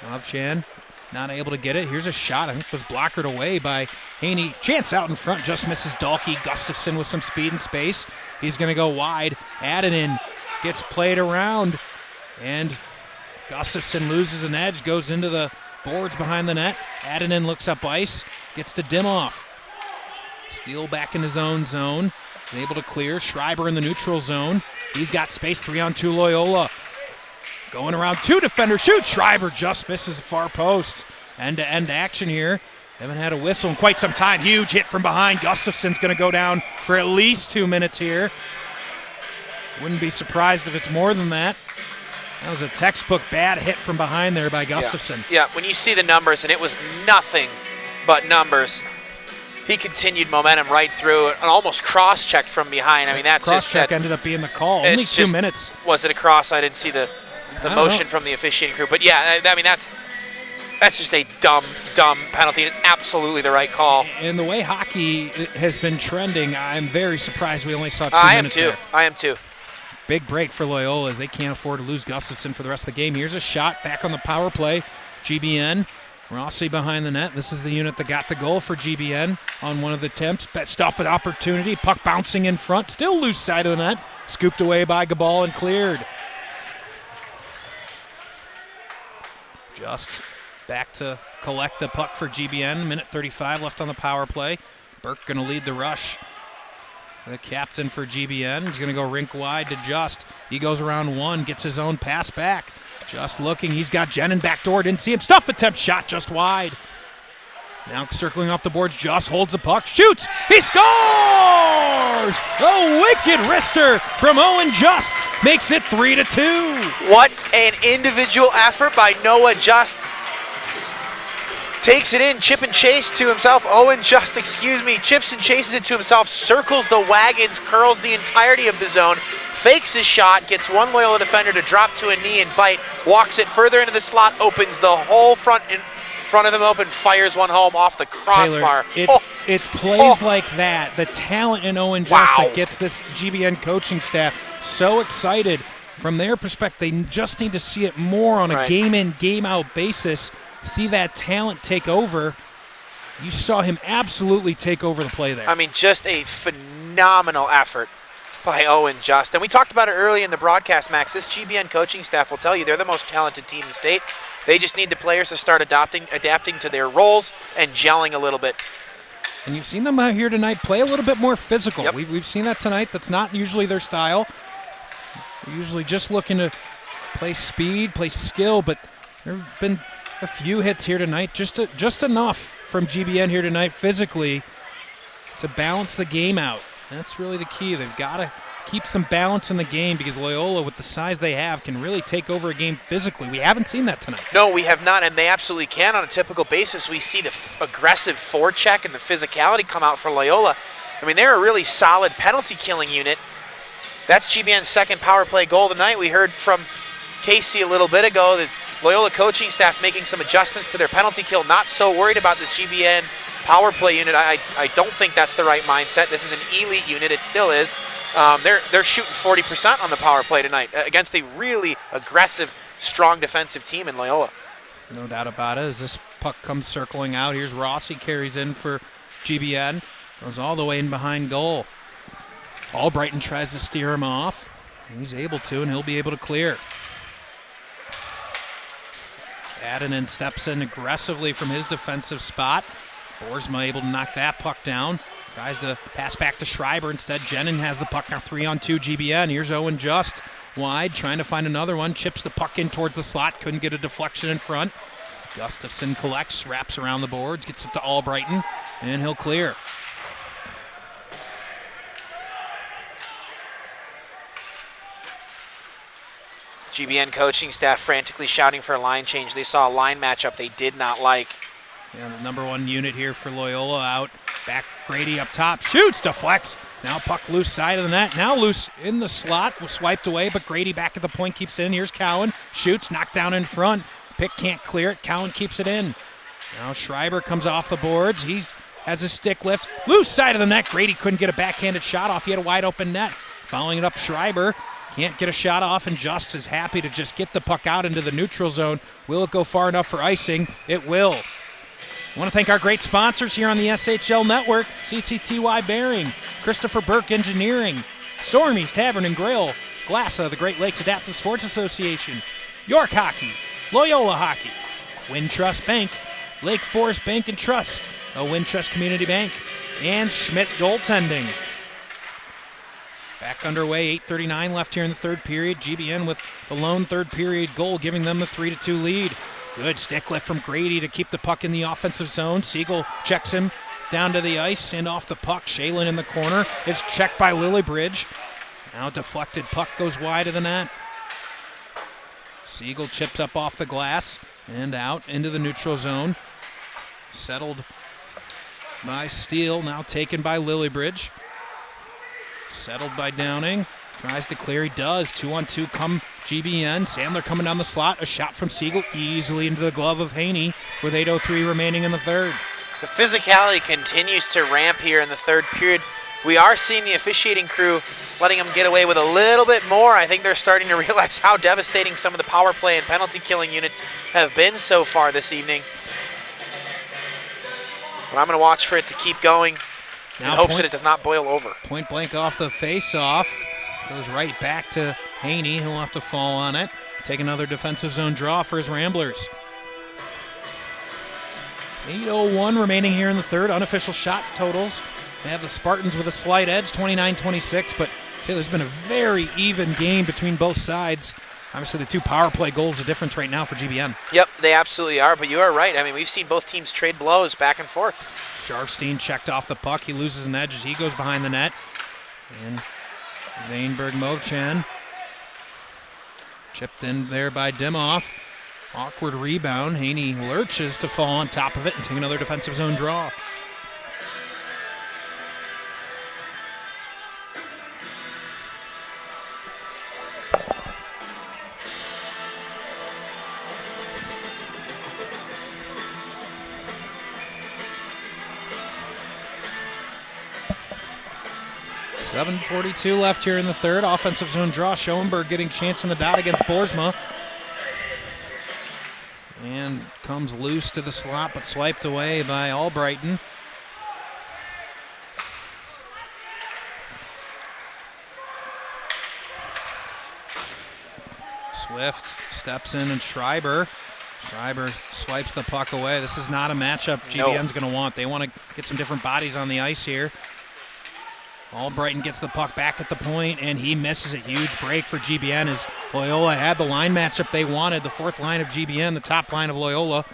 Lovchan not able to get it. Here's a shot. I think it was blockered away by Haney. Chance out in front. Just misses Dalkey. Gustafson with some speed and space. He's going to go wide. Addanen gets played around. And Gustafson loses an edge. Goes into the boards behind the net. Addanen looks up ice. Gets to Dimoff. Steele back in his own zone. Is able to clear. Schreiber in the neutral zone. He's got space. 3-on-2 Loyola. Going around 2 defenders. Shoot. Schreiber just misses the far post. End-to-end action here. Haven't had a whistle in quite some time. Huge hit from behind. Gustafson's going to go down for at least 2 minutes here. Wouldn't be surprised if it's more than that. That was a textbook bad hit from behind there by Gustafson. Yeah, when you see the numbers, and it was nothing but numbers, he continued momentum right through and almost cross-checked from behind. I mean, that's cross-check ended up being the call. Only 2 minutes. Was it a cross? I didn't see the motion from the officiating crew. But yeah, I mean, that's just a dumb penalty. It's absolutely the right call. And the way hockey has been trending, I'm very surprised we only saw 2 minutes there. I am too. Big break for Loyola as they can't afford to lose Gustafson for the rest of the game. Here's a shot back on the power play. GBN. Rossi behind the net. This is the unit that got the goal for GBN on one of the attempts. Betched off an opportunity. Puck bouncing in front. Still loose side of the net. Scooped away by Gabal and cleared. Just back to collect the puck for GBN. Minute 35 left on the power play. Burke going to lead the rush The captain for GBN. He's going to go rink wide to Just. He goes around one, gets his own pass back. Just looking. He's got Jenin backdoor. Didn't see him. Stuff attempt. Shot just wide. Now circling off the boards. Just holds the puck. Shoots. He scores! A wicked wrister from Owen Just makes it 3-2. What an individual effort by Noah Just. Takes it in, chip and chase to himself. Owen Just, chips and chases it to himself, circles the wagons, curls the entirety of the zone, fakes his shot, gets one Loyola defender to drop to a knee and bite, walks it further into the slot, opens the whole front of him open, fires one home off the crossbar. Taylor, it's plays like that, the talent in Owen Just that gets this GBN coaching staff so excited. From their perspective, they just need to see it more on a game-in, game-out basis. See that talent take over. You saw him absolutely take over the play there. I mean, just a phenomenal effort by Owen Just. And we talked about it early in the broadcast, Max. This GBN coaching staff will tell you they're the most talented team in the state. They just need the players to start adapting to their roles and gelling a little bit. And you've seen them out here tonight play a little bit more physical. Yep. We've seen that tonight. That's not usually their style. They're usually just looking to play speed, play skill, but there have been a few hits here tonight, just enough from GBN here tonight physically to balance the game out. That's really the key. They've got to keep some balance in the game because Loyola, with the size they have, can really take over a game physically. We haven't seen that tonight. No, we have not, and they absolutely can on a typical basis. We see the aggressive forecheck and the physicality come out for Loyola. I mean, they're a really solid penalty-killing unit. That's GBN's second power play goal tonight. We heard from Casey a little bit ago that Loyola coaching staff making some adjustments to their penalty kill. Not so worried about this GBN power play unit. I don't think that's the right mindset. This is an elite unit. It still is. They're shooting 40% on the power play tonight against a really aggressive, strong defensive team in Loyola. No doubt about it. As this puck comes circling out, here's Rossi, carries in for GBN. Goes all the way in behind goal. Albrighton tries to steer him off. He's able to, and he'll be able to clear. Adinen steps in aggressively from his defensive spot. Boersma able to knock that puck down. Tries to pass back to Schreiber. Instead, Jenin has the puck now 3-on-2 GBN. Here's Owen Just wide, trying to find another one. Chips the puck in towards the slot. Couldn't get a deflection in front. Gustafson collects, wraps around the boards, gets it to Albrighton, and he'll clear. GBN coaching staff frantically shouting for a line change. They saw a line matchup they did not like. Yeah, the number one unit here for Loyola out. Back Grady up top. Shoots, deflects. Now puck loose side of the net. Now loose in the slot. Was swiped away, but Grady back at the point keeps it in. Here's Cowan. Shoots, knocked down in front. Pick can't clear it. Cowan keeps it in. Now Schreiber comes off the boards. He has a stick lift. Loose side of the net. Grady couldn't get a backhanded shot off. He had a wide open net. Following it up, Schreiber. Can't get a shot off, and Just is happy to just get the puck out into the neutral zone. Will it go far enough for icing? It will. I want to thank our great sponsors here on the SHL Network: CCTY Bearing, Christopher Burke Engineering, Stormy's Tavern and Grill, Glassa, the Great Lakes Adaptive Sports Association, York Hockey, Loyola Hockey, Wintrust Bank, Lake Forest Bank and Trust, a Wintrust Community Bank, and Schmidt Goaltending. Back underway, 8:39 left here in the third period. GBN with the lone third period goal, giving them the 3-2 lead. Good stick lift from Grady to keep the puck in the offensive zone. Siegel checks him down to the ice and off the puck. Shalen in the corner. It's checked by Lillibridge. Now deflected puck goes wide of the net. Siegel chips up off the glass and out into the neutral zone. Settled by Steele, now taken by Lillibridge. Settled by Downing. Tries to clear. He does. 2-on-2 come GBN. Sandler coming down the slot. A shot from Siegel easily into the glove of Haney with 8:03 remaining in the third. The physicality continues to ramp here in the third period. We are seeing the officiating crew letting them get away with a little bit more. I think they're starting to realize how devastating some of the power play and penalty killing units have been so far this evening. But I'm going to watch for it to keep going in hopes that it does not boil over. Point blank off the face-off. Goes right back to Haney. He'll have to fall on it. Take another defensive zone draw for his Ramblers. 8:01 remaining here in the third. Unofficial shot totals They have the Spartans with a slight edge, 29-26, but there's been a very even game between both sides. Obviously, the 2 power play goals are the difference right now for GBN. Yep, they absolutely are, but you are right. I mean, we've seen both teams trade blows back and forth. Sharfstein checked off the puck. He loses an edge as he goes behind the net. And Vainberg Movchan chipped in there by Dimoff. Awkward rebound. Haney lurches to fall on top of it and take another defensive zone draw. .7:42 left here in the third. Offensive zone draw. Schoenberg getting chance in the dot against Boersma. And comes loose to the slot, but swiped away by Albrighton. Swift steps in and Schreiber swipes the puck away. This is not a matchup GBN's going to want. They want to get some different bodies on the ice here. Albrighton gets the puck back at the point, and he misses a huge break for GBN as Loyola had the line matchup they wanted, the 4th line of GBN, the top line of Loyola.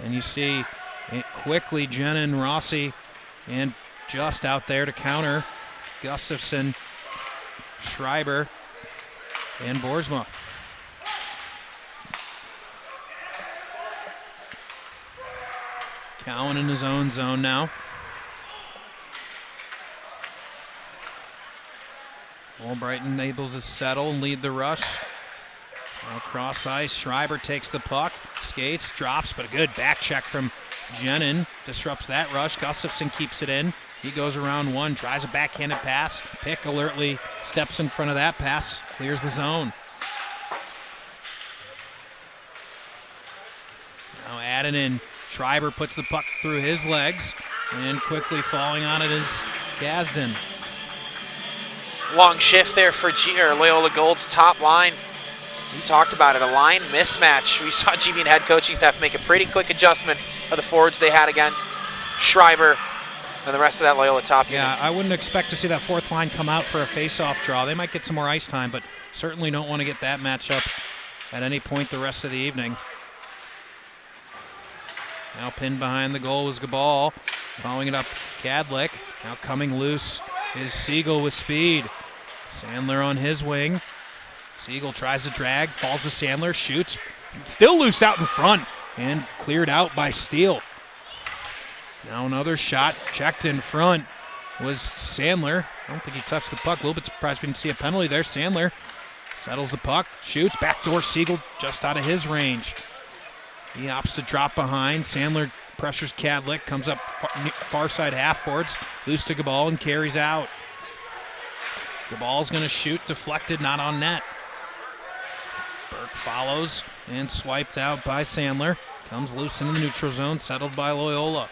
And you see it quickly, Jenin, Rossi, and just out there to counter Gustafson, Schreiber, and Boersma. Cowan in his own zone now. Albrighton able to settle and lead the rush. Across ice, Schreiber takes the puck, skates, drops, but a good back check from Jenin. Disrupts that rush. Gustafson keeps it in. He goes around one, tries a backhanded pass. Pick alertly steps in front of that pass, clears the zone. Now adding in, Schreiber puts the puck through his legs, and quickly falling on it is Gazden. Long shift there for Loyola Gold's top line. We talked about it, a line mismatch. We saw GBN head coaching staff make a pretty quick adjustment of the forwards they had against Schreiber and the rest of that Loyola top unit. Yeah, I wouldn't expect to see that 4th line come out for a face-off draw. They might get some more ice time, but certainly don't want to get that matchup at any point the rest of the evening. Now pinned behind the goal was Gabal. Following it up, Kadlik. Now coming loose is Siegel with speed. Sandler on his wing. Siegel tries to drag, falls to Sandler, shoots. Still loose out in front and cleared out by Steele. Now another shot checked in front was Sandler. I don't think he touched the puck. A little bit surprised we didn't see a penalty there. Sandler settles the puck, shoots, backdoor Siegel just out of his range. He opts to drop behind. Sandler pressures Kadlik, comes up far side half boards, loose to Gabal and carries out. Gabal's going to shoot, deflected, not on net. Burke follows and swiped out by Sandler. Comes loose into the neutral zone, settled by Loyola.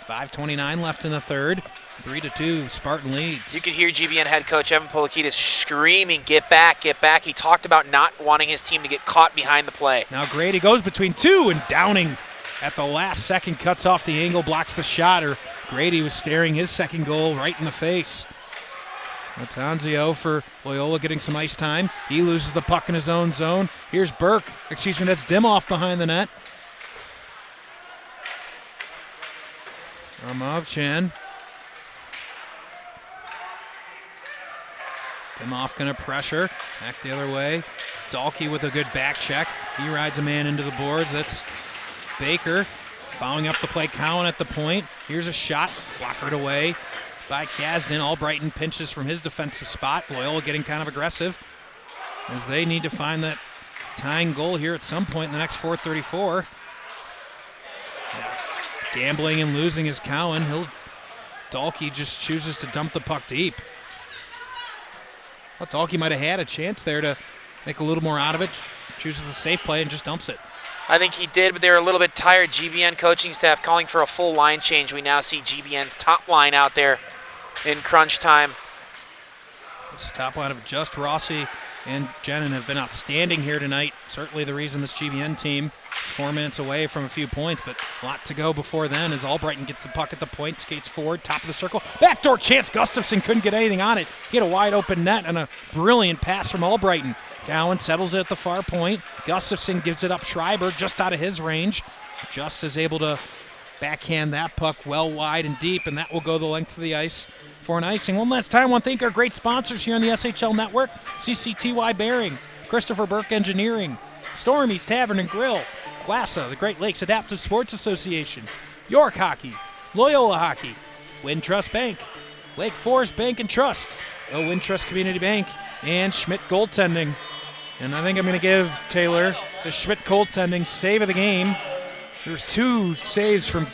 5:29 left in the third. 3-2, Spartan leads. You could hear GBN head coach Evan Polikitis screaming, get back, get back. He talked about not wanting his team to get caught behind the play. Now Grady goes between two, and Downing at the last second cuts off the angle, blocks the shot, or Grady was staring his second goal right in the face. Matanzio for Loyola getting some ice time. He loses the puck in his own zone. Here's Burke. Excuse me, that's Dimoff behind the net. Movchan. Dimoff going to pressure. Back the other way. Dahlke with a good back check. He rides a man into the boards. That's Baker. Following up the play, Cowan at the point. Here's a shot. Blockered away by Kasdan. Albrighton pinches from his defensive spot. Loyola getting kind of aggressive as they need to find that tying goal here at some point in the next 4:34. Gambling and losing is Cowan. Dahlke just chooses to dump the puck deep. Well, Dahlke might have had a chance there to make a little more out of it. Chooses the safe play and just dumps it. I think he did, but they were a little bit tired. GBN coaching staff calling for a full line change. We now see GBN's top line out there in crunch time. This top line of just Rossi and Jenin have been outstanding here tonight. Certainly the reason this GBN team is 4 minutes away from a few points, but a lot to go before then as Albrighton gets the puck at the point, skates forward, top of the circle. Backdoor chance. Gustafson couldn't get anything on it. He had a wide open net and a brilliant pass from Albrighton. Cowan settles it at the far point. Gustafson gives it up Schreiber just out of his range. Just is able to backhand that puck well wide and deep, and that will go the length of the ice for an icing. One last time, I want to thank our great sponsors here on the SHL Network: CCTY Bearing, Christopher Burke Engineering, Stormy's Tavern and Grill, Glassa, the Great Lakes Adaptive Sports Association, York Hockey, Loyola Hockey, Wintrust Bank, Lake Forest Bank and Trust, the Wintrust Community Bank, and Schmidt Goaltending. And I think I'm going to give Taylor the Schmidt Goaltending save of the game. There's 2 saves from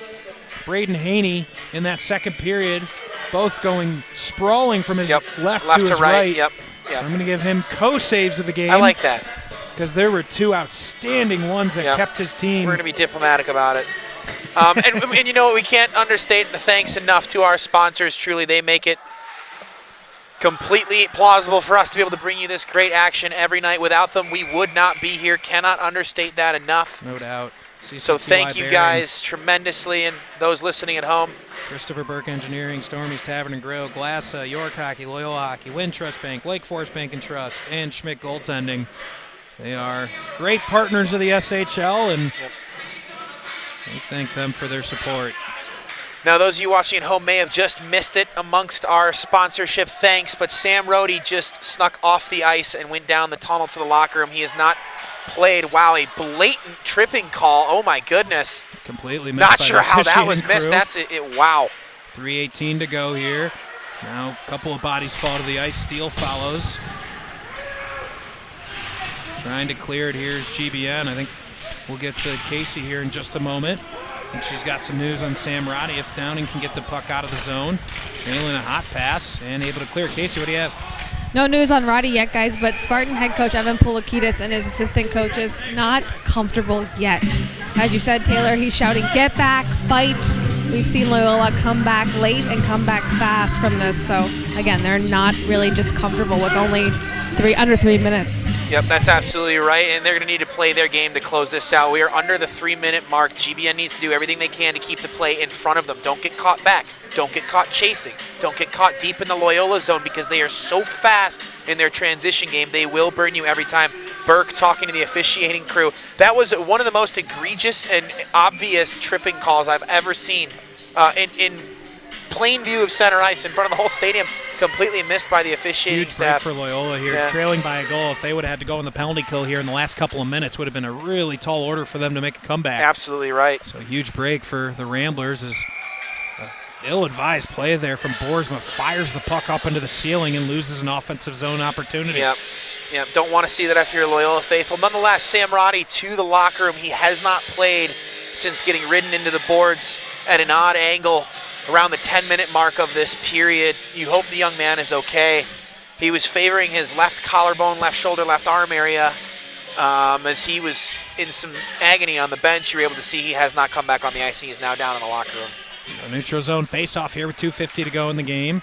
Braden Haney in that second period, both going sprawling from his left to his right. Yep. So I'm going to give him co-saves of the game. I like that. Because there were 2 outstanding ones that kept his team. We're going to be diplomatic about it. And you know what? We can't understate the thanks enough to our sponsors. Truly, they make it completely plausible for us to be able to bring you this great action every night. Without them, we would not be here. Cannot understate that enough. No doubt. So thank you guys tremendously, and those listening at home. Christopher Burke Engineering, Stormy's Tavern and Grill, Glassa, York Hockey, Loyola Hockey, Wintrust Bank, Lake Forest Bank and Trust, and Schmidt Goaltending. They are great partners of the SHL, and we thank them for their support. Now, those of you watching at home may have just missed it amongst our sponsorship thanks, but Sam Rohde just snuck off the ice and went down the tunnel to the locker room. He has not played. Wow, a blatant tripping call. Oh, my goodness. Completely missed. Not sure how that was missed. That's it. Wow. 3:18 to go here. Now a couple of bodies fall to the ice. Steele follows. Trying to clear it here is GBN. I think we'll get to Casey here in just a moment. And she's got some news on Sam Roddy if Downing can get the puck out of the zone. Shaylin a hot pass and able to clear. Casey, what do you have? No news on Roddy yet, guys, but Spartan head coach Evan Poulakidis and his assistant coaches not comfortable yet. As you said, Taylor, he's shouting, get back, fight. We've seen Loyola come back late and come back fast from this. So, again, they're not really just comfortable with only under 3 minutes. Yep, that's absolutely right, and they're going to need to play their game to close this out. We are under the 3-minute mark. GBN needs to do everything they can to keep the play in front of them. Don't get caught back. Don't get caught chasing. Don't get caught deep in the Loyola zone because they are so fast in their transition game. They will burn you every time. Burke talking to the officiating crew. That was one of the most egregious and obvious tripping calls I've ever seen in plain view of center ice in front of the whole stadium. Completely missed by the officiating staff. Huge break for Loyola here, trailing by a goal. If they would have had to go in the penalty kill here in the last couple of minutes, would have been a really tall order for them to make a comeback. Absolutely right. So huge break for the Ramblers as ill-advised play there from Boersma fires the puck up into the ceiling and loses an offensive zone opportunity. Yep. Don't want to see that after your Loyola faithful. Nonetheless, Sam Roddy to the locker room. He has not played since getting ridden into the boards at an odd angle around the 10-minute mark of this period. You hope the young man is okay. He was favoring his left collarbone, left shoulder, left arm area as he was in some agony on the bench. You were able to see he has not come back on the ice. He is now down in the locker room. So neutral zone face-off here with 2:50 to go in the game.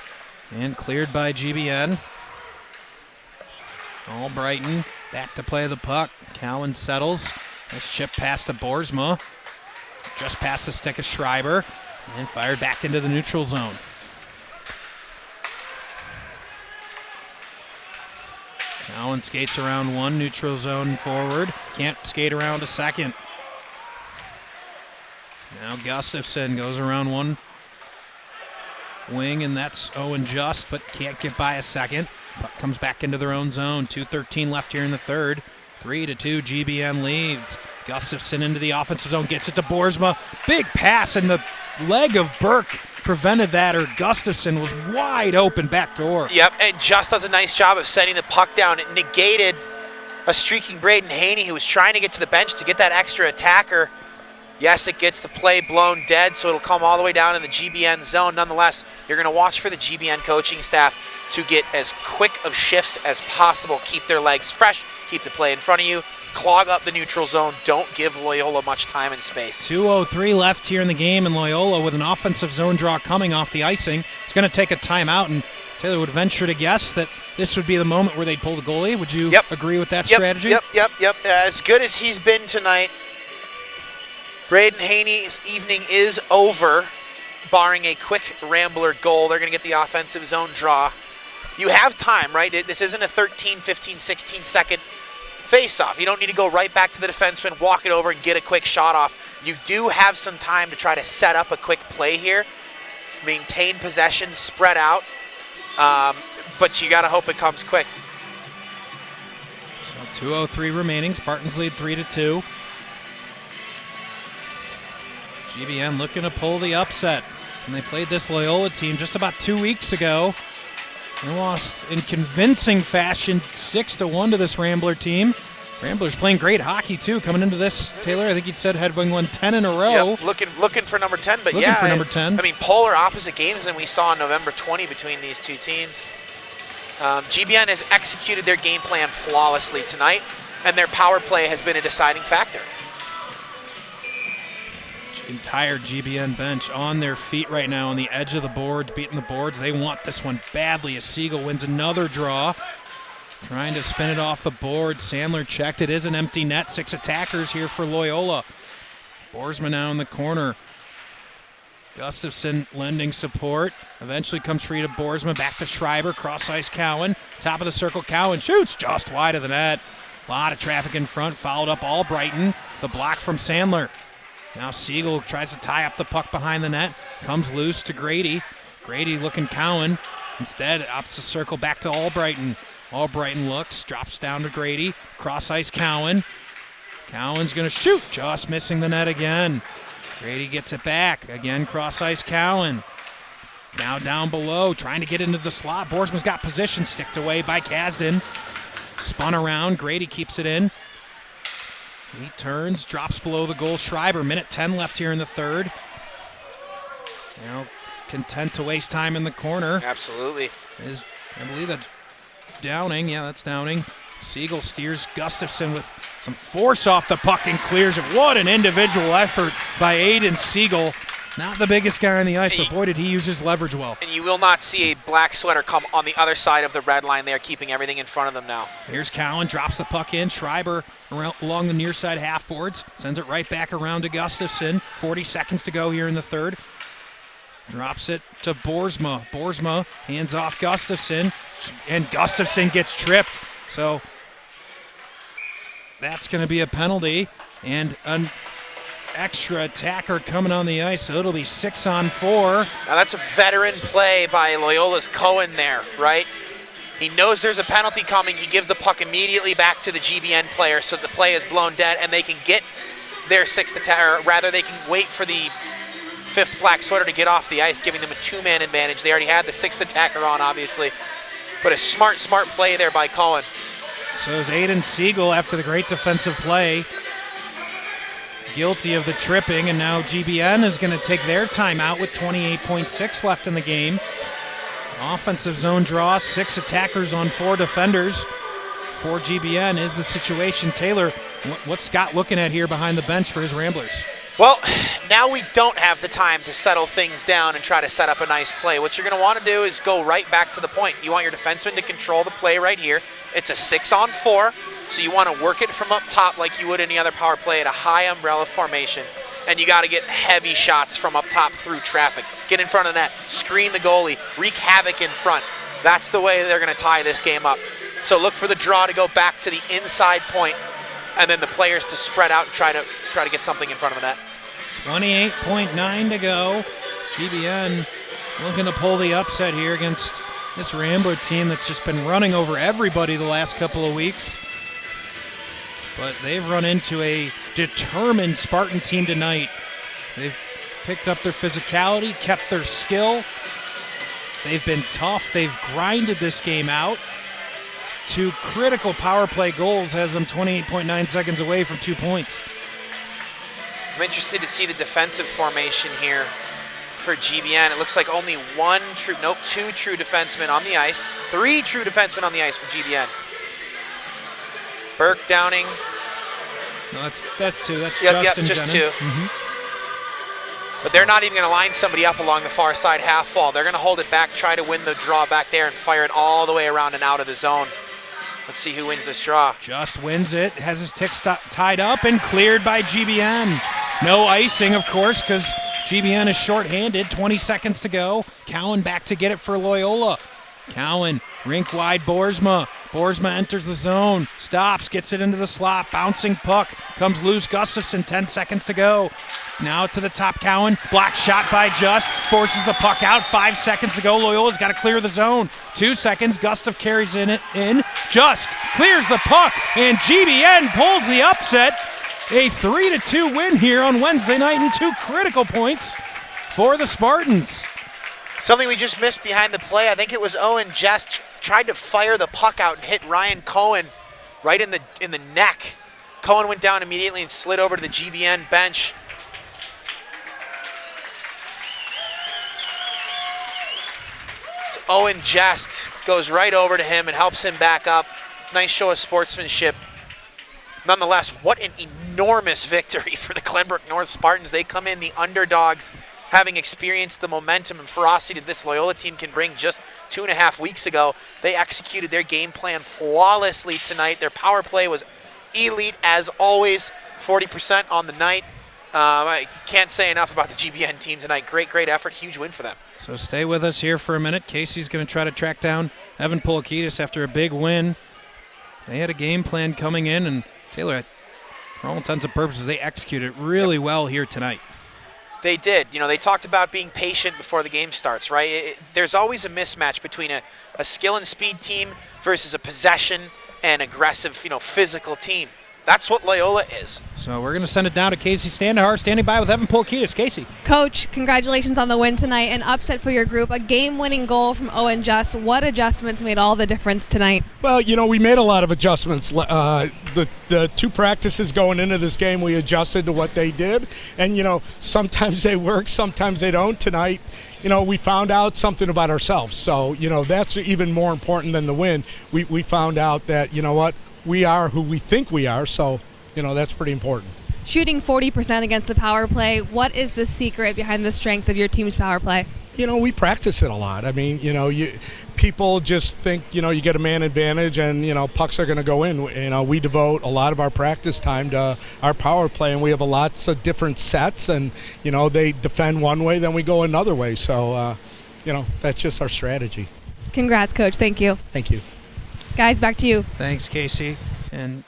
And cleared by GBN. Albrighton back to play the puck. Cowan settles. Nice chip pass to Boersma. Just past the stick of Schreiber. And fired back into the neutral zone. Cowan skates around one, neutral zone forward. Can't skate around a second. Now Gustafson goes around one wing, and that's Owen Just, but can't get by a second. Puck comes back into their own zone. 2:13 left here in the third. 3-2 GBN leads. Gustafson into the offensive zone, gets it to Boersma. Big pass, and the leg of Burke prevented that, or Gustafson was wide open back door. Yep, and Just does a nice job of setting the puck down. It negated a streaking Braden Haney who was trying to get to the bench to get that extra attacker. Yes, it gets the play blown dead, so it'll come all the way down in the GBN zone. Nonetheless, you're going to watch for the GBN coaching staff to get as quick of shifts as possible. Keep their legs fresh, keep the play in front of you, clog up the neutral zone. Don't give Loyola much time and space. 2:03 left here in the game, and Loyola with an offensive zone draw coming off the icing. It's going to take a timeout, and Taylor would venture to guess that this would be the moment where they'd pull the goalie. Would you agree with that strategy? Yep. As good as he's been tonight Braden Haney's evening is over, barring a quick Rambler goal. They're going to get the offensive zone draw. You have time, right? This isn't a 13, 15, 16-second face-off. You don't need to go right back to the defenseman, walk it over, and get a quick shot off. You do have some time to try to set up a quick play here, maintain possession, spread out, but you got to hope it comes quick. So 2:03 remaining. Spartans lead 3-2. GBN looking to pull the upset. And they played this Loyola team just about 2 weeks ago. They lost in convincing fashion 6-1 to this Rambler team. Rambler's playing great hockey too. Coming into this, Taylor, I think you said having won 10 in a row. Yep, looking for number 10, but looking for number 10. I mean, polar opposite games than we saw on November 20 between these two teams. GBN has executed their game plan flawlessly tonight, and their power play has been a deciding factor. Entire GBN bench on their feet right now on the edge of the boards, beating the boards. They want this one badly as Siegel wins another draw. Trying to spin it off the board. Sandler checked. It is an empty net. 6 attackers here for Loyola. Boersma now in the corner. Gustafson lending support. Eventually comes free to Boersma. Back to Schreiber. Cross ice Cowan. Top of the circle. Cowan shoots just wide of the net. A lot of traffic in front. Fouled up Albrighton. The block from Sandler. Now Siegel tries to tie up the puck behind the net. Comes loose to Grady. Grady looking Cowan. Instead, opts the circle back to Albrighton. Albrighton looks, drops down to Grady. Cross ice Cowan. Cowan's going to shoot, just missing the net again. Grady gets it back. Again, cross ice Cowan. Now down below, trying to get into the slot. Boersma's got position, sticked away by Kasdan. Spun around, Grady keeps it in. He turns, drops below the goal. Schreiber, minute 10 left here in the third. Now content to waste time in the corner. Absolutely. I believe that's Downing. Yeah, that's Downing. Siegel steers Gustafson with some force off the puck and clears it. What an individual effort by Aiden Siegel. Not the biggest guy on the ice, but boy, did he use his leverage well. And you will not see a black sweater come on the other side of the red line. They are keeping everything in front of them now. Here's Cowan, drops the puck in. Schreiber along the near side half boards. Sends it right back around to Gustafson. 40 seconds to go here in the third. Drops it to Boersma. Boersma hands off Gustafson, and Gustafson gets tripped. So that's going to be a penalty, and an extra attacker coming on the ice, so it'll be 6-on-4. Now that's a veteran play by Loyola's Cohen there, right? He knows there's a penalty coming. He gives the puck immediately back to the GBN player so the play is blown dead, and they can get their 6th attacker, or rather they can wait for the 5th black sweater to get off the ice, giving them a 2-man advantage. They already had the 6th attacker on, obviously, but a smart play there by Cohen. So is Aiden Siegel, after the great defensive play, guilty of the tripping, and now GBN is going to take their timeout with 28.6 left in the game. Offensive zone draw, 6 attackers on 4 defenders. For GBN is the situation. Taylor, what's Scott looking at here behind the bench for his Ramblers? Well, now we don't have the time to settle things down and try to set up a nice play. What you're going to want to do is go right back to the point. You want your defenseman to control the play right here. It's a 6-on-4, so you want to work it from up top like you would any other power play at a high umbrella formation. And you got to get heavy shots from up top through traffic. Get in front of the net, screen the goalie, wreak havoc in front. That's the way they're going to tie this game up. So look for the draw to go back to the inside point, and then the players to spread out and try to get something in front of the net. 28.9 to go. GBN looking to pull the upset here against this Rambler team that's just been running over everybody the last couple of weeks. But they've run into a determined Spartan team tonight. They've picked up their physicality, kept their skill. They've been tough. They've grinded this game out. 2 critical power play goals has them 28.9 seconds away from 2 points. I'm interested to see the defensive formation here for GBN. It looks like only 2 true defensemen on the ice. 3 true defensemen on the ice for GBN. Burke, Downing. No, that's 2. That's Yep, Justin just Jenner. 2. Mm-hmm. But they're not even going to line somebody up along the far side half wall. They're going to hold it back, try to win the draw back there, and fire it all the way around and out of the zone. Let's see who wins this draw. Just wins it, has his tick tied up and cleared by GBN. No icing, of course, because GBN is shorthanded. 20 seconds to go. Cowan back to get it for Loyola. Cowan, rink wide Boersma. Boersma enters the zone, stops, gets it into the slot, bouncing puck, comes loose. Gustafson, 10 seconds to go. Now to the top, Cowan, block shot by Just, forces the puck out, 5 seconds to go. Loyola's got to clear the zone. 2 seconds, Gustav carries in. Just clears the puck, and GBN pulls the upset. A 3-2 win here on Wednesday night, and 2 critical points for the Spartans. Something we just missed behind the play, I think it was Owen Jest tried to fire the puck out and hit Ryan Cohen right in the neck. Cohen went down immediately and slid over to the GBN bench. So Owen Jest goes right over to him and helps him back up. Nice show of sportsmanship. Nonetheless, what an enormous victory for the Glenbrook North Spartans. They come in the underdogs, having experienced the momentum and ferocity that this Loyola team can bring just 2.5 weeks ago. They executed their game plan flawlessly tonight. Their power play was elite as always, 40% on the night. I can't say enough about the GBN team tonight. Great effort, huge win for them. So stay with us here for a minute. Casey's going to try to track down Evan Polakidis after a big win. They had a game plan coming in, and Taylor, for all intents and purposes, they executed really well here tonight. They did. You know, they talked about being patient before the game starts, right? There's always a mismatch between a skill and speed team versus a possession and aggressive, physical team. That's what Loyola is. So we're going to send it down to Casey Standahar, standing by with Evan Polakidis. Casey. Coach, congratulations on the win tonight. An upset for your group. A game-winning goal from Owen Just. What adjustments made all the difference tonight? Well, we made a lot of adjustments. The 2 practices going into this game, we adjusted to what they did. And, sometimes they work, sometimes they don't. Tonight, we found out something about ourselves. So, that's even more important than the win. We found out that, we are who we think we are, so, that's pretty important. Shooting 40% against the power play, what is the secret behind the strength of your team's power play? We practice it a lot. I mean, people just think, you get a man advantage and, pucks are going to go in. We devote a lot of our practice time to our power play, and we have lots of different sets, and, they defend one way, then we go another way. So, that's just our strategy. Congrats, Coach. Thank you. Thank you. Guys, back to you. Thanks, Casey. And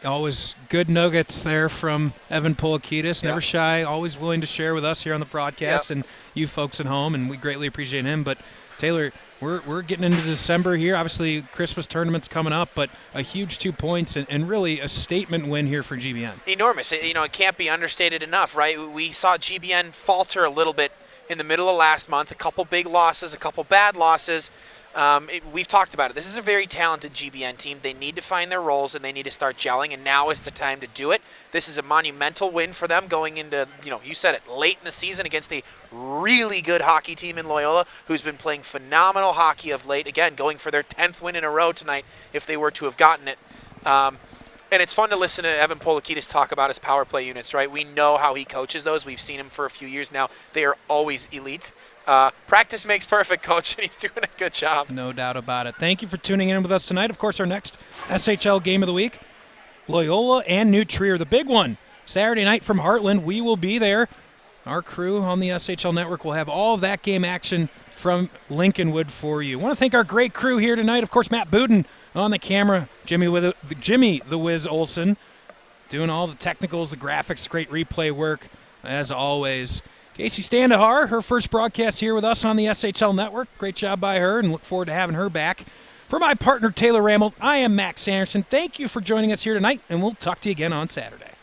always good nuggets there from Evan Polakidis. Never shy, always willing to share with us here on the broadcast and you folks at home, and we greatly appreciate him. But, Taylor, we're getting into December here. Obviously, Christmas tournament's coming up, but a huge 2 points and really a statement win here for GBN. Enormous. It can't be understated enough, right? We saw GBN falter a little bit in the middle of last month. A couple big losses, a couple bad losses. We've talked about it. This is a very talented GBN team. They need to find their roles, and they need to start gelling, and now is the time to do it. This is a monumental win for them going into, you said it, late in the season against a really good hockey team in Loyola who's been playing phenomenal hockey of late. Again, going for their 10th win in a row tonight if they were to have gotten it. And it's fun to listen to Evan Polakidis talk about his power play units, right? We know how he coaches those. We've seen him for a few years now. They are always elite. Practice makes perfect, Coach, and he's doing a good job. No doubt about it. Thank you for tuning in with us tonight. Of course, our next SHL game of the week, Loyola and New Trier, the big one. Saturday night from Heartland, we will be there. Our crew on the SHL Network will have all of that game action from Lincolnwood for you. I want to thank our great crew here tonight. Of course, Matt Budin on the camera, Jimmy the Wiz Olson, doing all the technicals, the graphics, great replay work, as always. Casey Standahar, her first broadcast here with us on the SHL Network. Great job by her, and look forward to having her back. For my partner, Taylor Ramel, I am Max Sanderson. Thank you for joining us here tonight, and we'll talk to you again on Saturday.